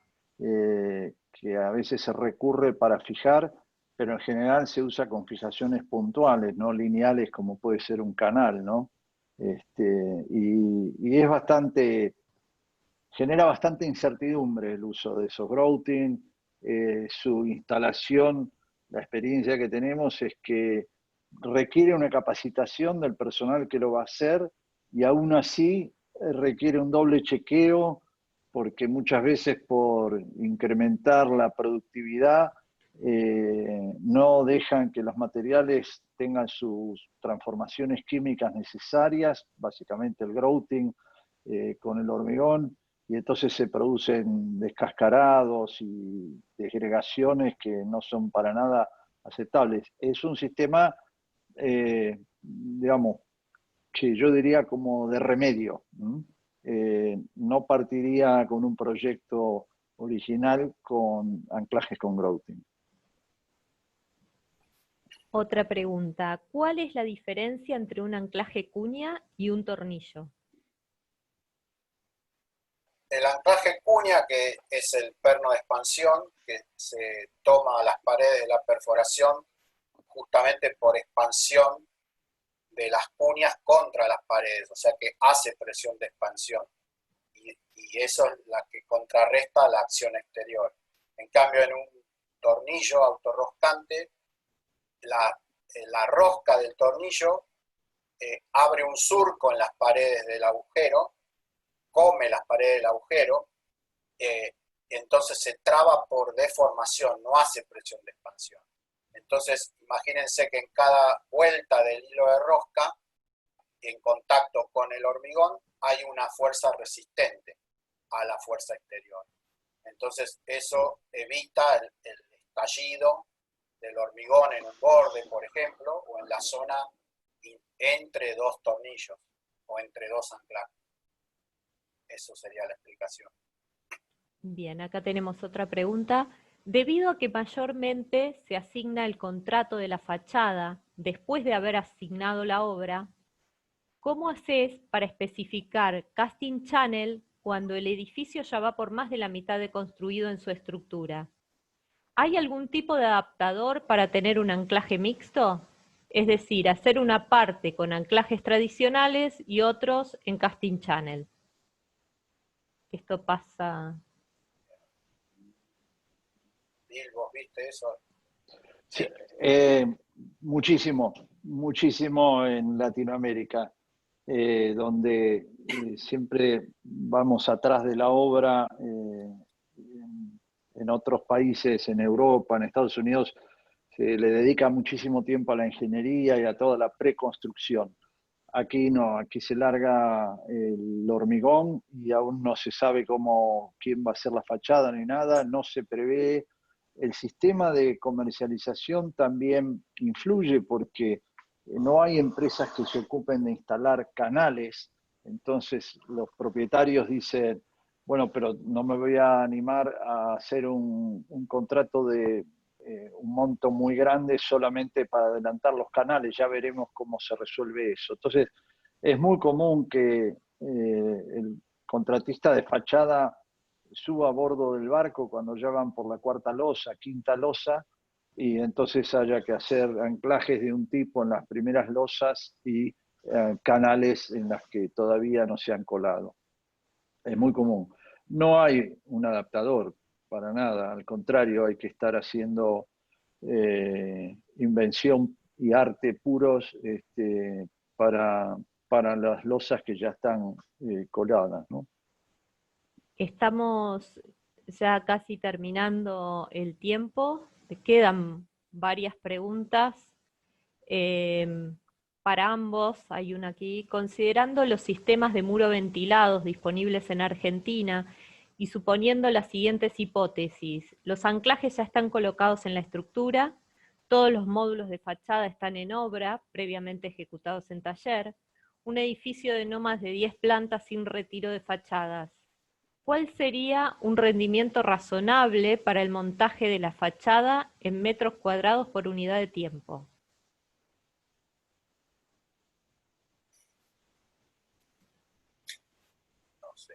que a veces se recurre para fijar, pero en general se usa con fijaciones puntuales, no lineales como puede ser un canal, ¿no? Y es genera bastante incertidumbre el uso de esos grouting, su instalación. La experiencia que tenemos es que requiere una capacitación del personal que lo va a hacer y aún así requiere un doble chequeo porque muchas veces por incrementar la productividad no dejan que los materiales tengan sus transformaciones químicas necesarias, básicamente el grouting con el hormigón, y entonces se producen descascarados y desgregaciones que no son para nada aceptables. Es un sistema, digamos, que yo diría como de remedio. No partiría con un proyecto original con anclajes con grouting. Otra pregunta. ¿Cuál es la diferencia entre un anclaje cuña y un tornillo? El anclaje cuña, que es el perno de expansión, que se toma a las paredes de la perforación justamente por expansión de las cuñas contra las paredes, o sea que hace presión de expansión. Y eso es la que contrarresta la acción exterior. En cambio, en un tornillo autorroscante, la rosca del tornillo abre un surco en las paredes del agujero, come las paredes del agujero, entonces se traba por deformación, no hace presión de expansión. Entonces, imagínense que en cada vuelta del hilo de rosca, en contacto con el hormigón, hay una fuerza resistente a la fuerza exterior. Entonces, eso evita el estallido del hormigón en un borde, por ejemplo, o en la zona entre dos tornillos o entre dos anclajes. Eso sería la explicación. Bien, acá tenemos otra pregunta. Debido a que mayormente se asigna el contrato de la fachada después de haber asignado la obra, ¿cómo haces para especificar casting channel cuando el edificio ya va por más de la mitad de construido en su estructura? ¿Hay algún tipo de adaptador para tener un anclaje mixto? Es decir, hacer una parte con anclajes tradicionales y otros en casting channel. Esto pasa... Bill, ¿vos viste eso? Sí, muchísimo en Latinoamérica, donde siempre vamos atrás de la obra. En otros países, en Europa, en Estados Unidos, se le dedica muchísimo tiempo a la ingeniería y a toda la preconstrucción. Aquí no, aquí se larga el hormigón y aún no se sabe quién va a hacer la fachada ni nada, no se prevé. El sistema de comercialización también influye porque no hay empresas que se ocupen de instalar canales, entonces los propietarios dicen, bueno, pero no me voy a animar a hacer un contrato de un monto muy grande solamente para adelantar los canales, ya veremos cómo se resuelve eso. Entonces, es muy común que el contratista de fachada suba a bordo del barco cuando ya van por la cuarta losa, quinta losa, y entonces haya que hacer anclajes de un tipo en las primeras losas y canales en las que todavía no se han colado. Es muy común. No hay un adaptador para nada, al contrario, hay que estar haciendo invención y arte puros para las losas que ya están coladas, ¿no? Estamos ya casi terminando el tiempo. Te quedan varias preguntas para ambos. Hay una aquí. Considerando los sistemas de muro ventilados disponibles en Argentina y suponiendo las siguientes hipótesis, los anclajes ya están colocados en la estructura, todos los módulos de fachada están en obra, previamente ejecutados en taller, un edificio de no más de 10 plantas sin retiro de fachadas. ¿Cuál sería un rendimiento razonable para el montaje de la fachada en metros cuadrados por unidad de tiempo? No sé.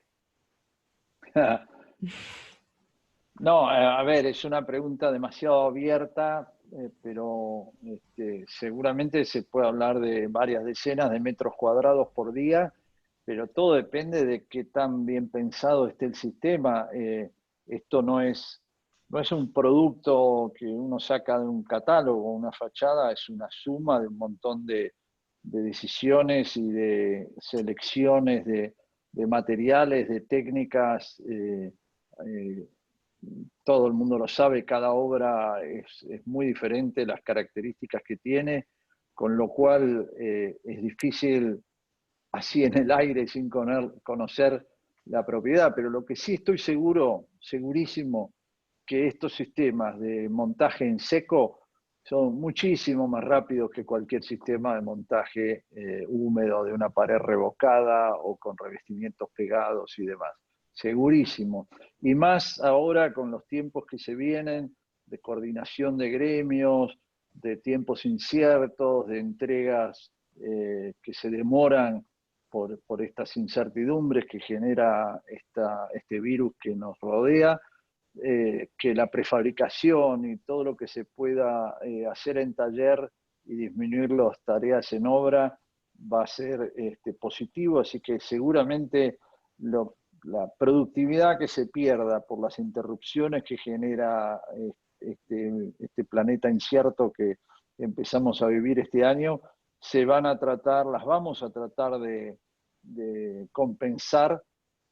No, a ver, es una pregunta demasiado abierta, pero seguramente se puede hablar de varias decenas de metros cuadrados por día, pero todo depende de qué tan bien pensado esté el sistema. Esto no es un producto que uno saca de un catálogo, una fachada, es una suma de un montón de decisiones y de selecciones de materiales, de técnicas. Todo el mundo lo sabe, cada obra es muy diferente, las características que tiene, con lo cual es difícil así en el aire sin conocer la propiedad, pero lo que sí estoy seguro, segurísimo, que estos sistemas de montaje en seco son muchísimo más rápidos que cualquier sistema de montaje húmedo de una pared revocada o con revestimientos pegados y demás. Segurísimo. Y más ahora con los tiempos que se vienen de coordinación de gremios, de tiempos inciertos, de entregas que se demoran por estas incertidumbres que genera este virus que nos rodea, que la prefabricación y todo lo que se pueda hacer en taller y disminuir las tareas en obra va a ser positivo, así que seguramente la productividad que se pierda por las interrupciones que genera este planeta incierto que empezamos a vivir este año, las vamos a tratar de compensar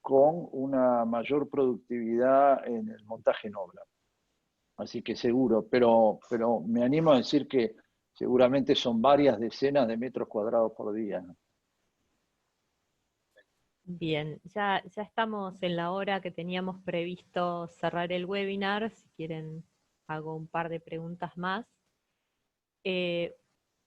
con una mayor productividad en el montaje en obra. Así que seguro, pero me animo a decir que seguramente son varias decenas de metros cuadrados por día, ¿no? Bien, ya estamos en la hora que teníamos previsto cerrar el webinar. Si quieren, hago un par de preguntas más.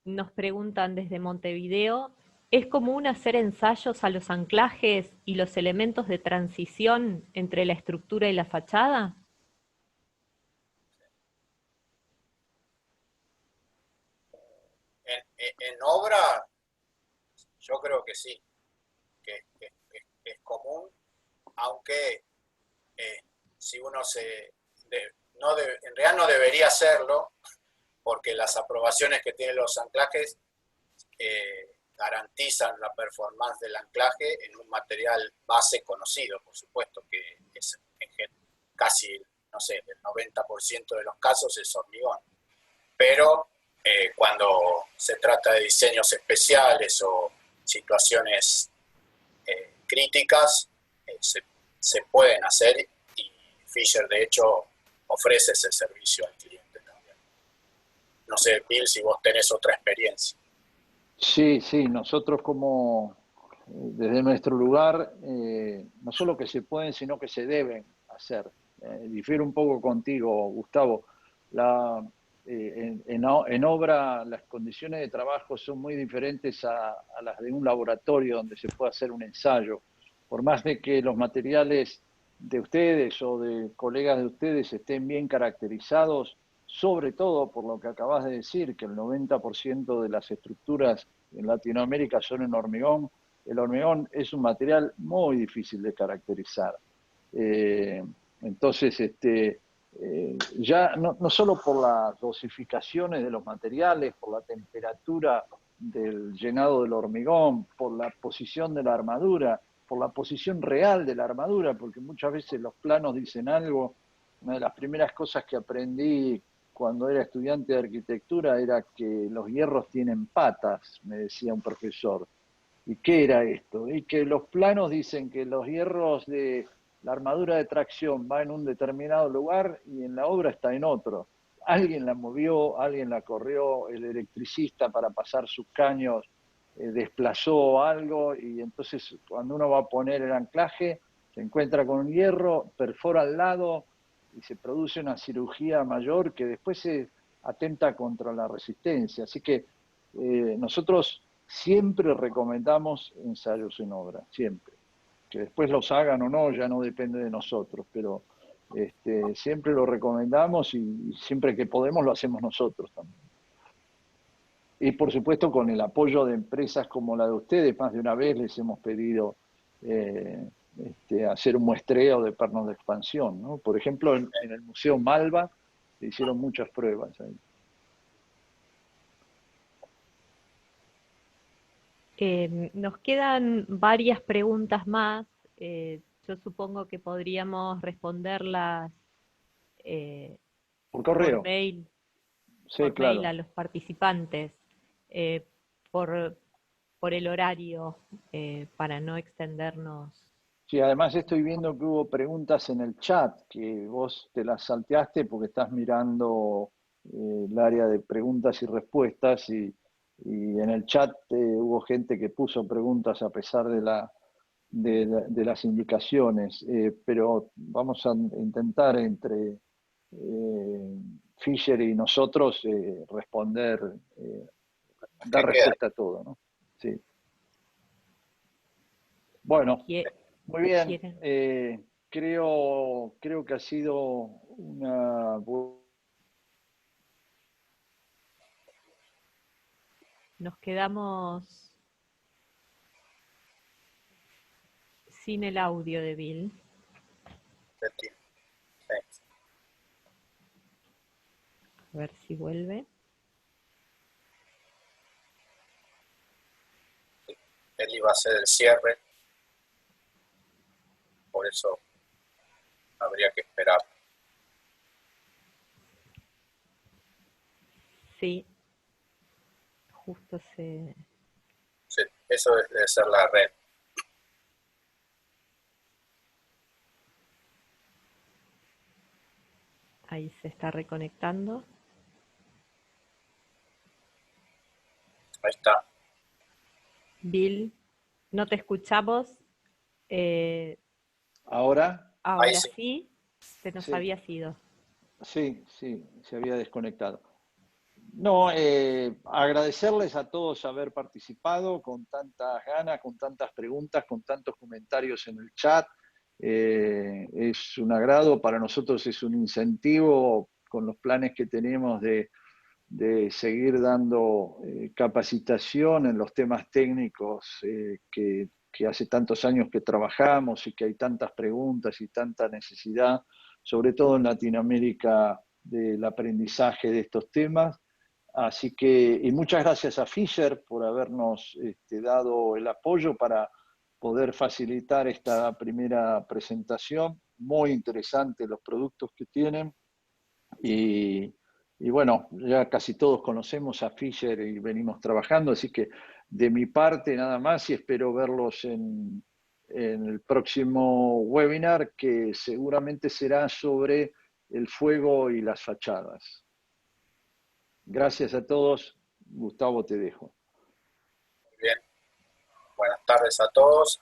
Nos preguntan desde Montevideo, ¿es común hacer ensayos a los anclajes y los elementos de transición entre la estructura y la fachada? En obra, yo creo que sí, que es común, aunque si uno en realidad no debería hacerlo, porque las aprobaciones que tienen los anclajes garantizan la performance del anclaje en un material base conocido, por supuesto, que es casi, no sé, el 90% de los casos es hormigón. Pero cuando se trata de diseños especiales o situaciones críticas, se pueden hacer, y Fisher de hecho ofrece ese servicio al cliente también. No sé, Bill, si vos tenés otra experiencia. Sí, nosotros desde nuestro lugar, no solo que se pueden, sino que se deben hacer. Difiero un poco contigo, Gustavo. En obra las condiciones de trabajo son muy diferentes a las de un laboratorio donde se puede hacer un ensayo. Por más de que los materiales de ustedes o de colegas de ustedes estén bien caracterizados, sobre todo por lo que acabas de decir, que el 90% de las estructuras en Latinoamérica son en hormigón. El hormigón es un material muy difícil de caracterizar. Entonces, ya no solo por las dosificaciones de los materiales, por la temperatura del llenado del hormigón, por la posición de la armadura, por la posición real de la armadura, porque muchas veces los planos dicen algo. Una de las primeras cosas que aprendí cuando era estudiante de arquitectura era que los hierros tienen patas, me decía un profesor. ¿Y qué era esto? Y que los planos dicen que los hierros de la armadura de tracción va en un determinado lugar y en la obra está en otro. Alguien la movió, alguien la corrió, el electricista para pasar sus caños desplazó algo, y entonces cuando uno va a poner el anclaje se encuentra con un hierro, perfora al lado y se produce una cirugía mayor que después se atenta contra la resistencia. Así que nosotros siempre recomendamos ensayos en obra, siempre. Que después los hagan o no ya no depende de nosotros, pero siempre lo recomendamos y siempre que podemos lo hacemos nosotros también. Y por supuesto con el apoyo de empresas como la de ustedes, más de una vez les hemos pedido hacer un muestreo de pernos de expansión, ¿no? Por ejemplo, en el Museo Malva se hicieron muchas pruebas ahí. Nos quedan varias preguntas más. Yo supongo que podríamos responderlas Por por correo. mail, Sí, claro. a los participantes, por el horario, para no extendernos. Sí, además estoy viendo que hubo preguntas en el chat, que vos te las salteaste porque estás mirando el área de preguntas y respuestas, y en el chat hubo gente que puso preguntas a pesar de las indicaciones, pero vamos a intentar entre Fisher y nosotros responder, dar respuesta a todo, ¿no? Sí. Bueno. Muy bien, creo que ha sido una... Nos quedamos sin el audio de Bill. Sí. A ver si vuelve. Él iba a hacer el cierre, por eso habría que esperar. Sí, justo se... Sí, eso debe ser la red. Ahí se está reconectando. Ahí está. Bill, no te escuchamos. Ahora, Ahora Ahí sí. sí, se nos sí, había ido. sí, se había desconectado. No, agradecerles a todos haber participado con tantas ganas, con tantas preguntas, con tantos comentarios en el chat. Es un agrado, para nosotros es un incentivo con los planes que tenemos de seguir dando capacitación en los temas técnicos que hace tantos años que trabajamos y que hay tantas preguntas y tanta necesidad, sobre todo en Latinoamérica, del aprendizaje de estos temas. Así que, y muchas gracias a Fisher por habernos dado el apoyo para poder facilitar esta primera presentación. Muy interesante los productos que tienen. Y bueno, ya casi todos conocemos a Fisher y venimos trabajando, así que de mi parte nada más y espero verlos en el próximo webinar que seguramente será sobre el fuego y las fachadas. Gracias a todos. Gustavo, te dejo. Muy bien. Buenas tardes a todos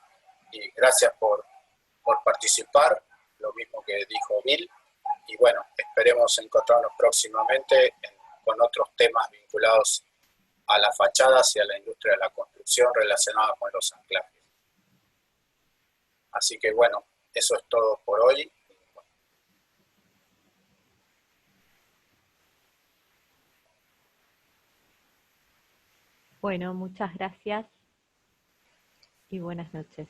y gracias por participar, lo mismo que dijo Bill. Y bueno, esperemos encontrarnos próximamente con otros temas vinculados a las fachadas y a la industria de la construcción relacionada con los anclajes. Así que bueno, eso es todo por hoy. Bueno, muchas gracias y buenas noches.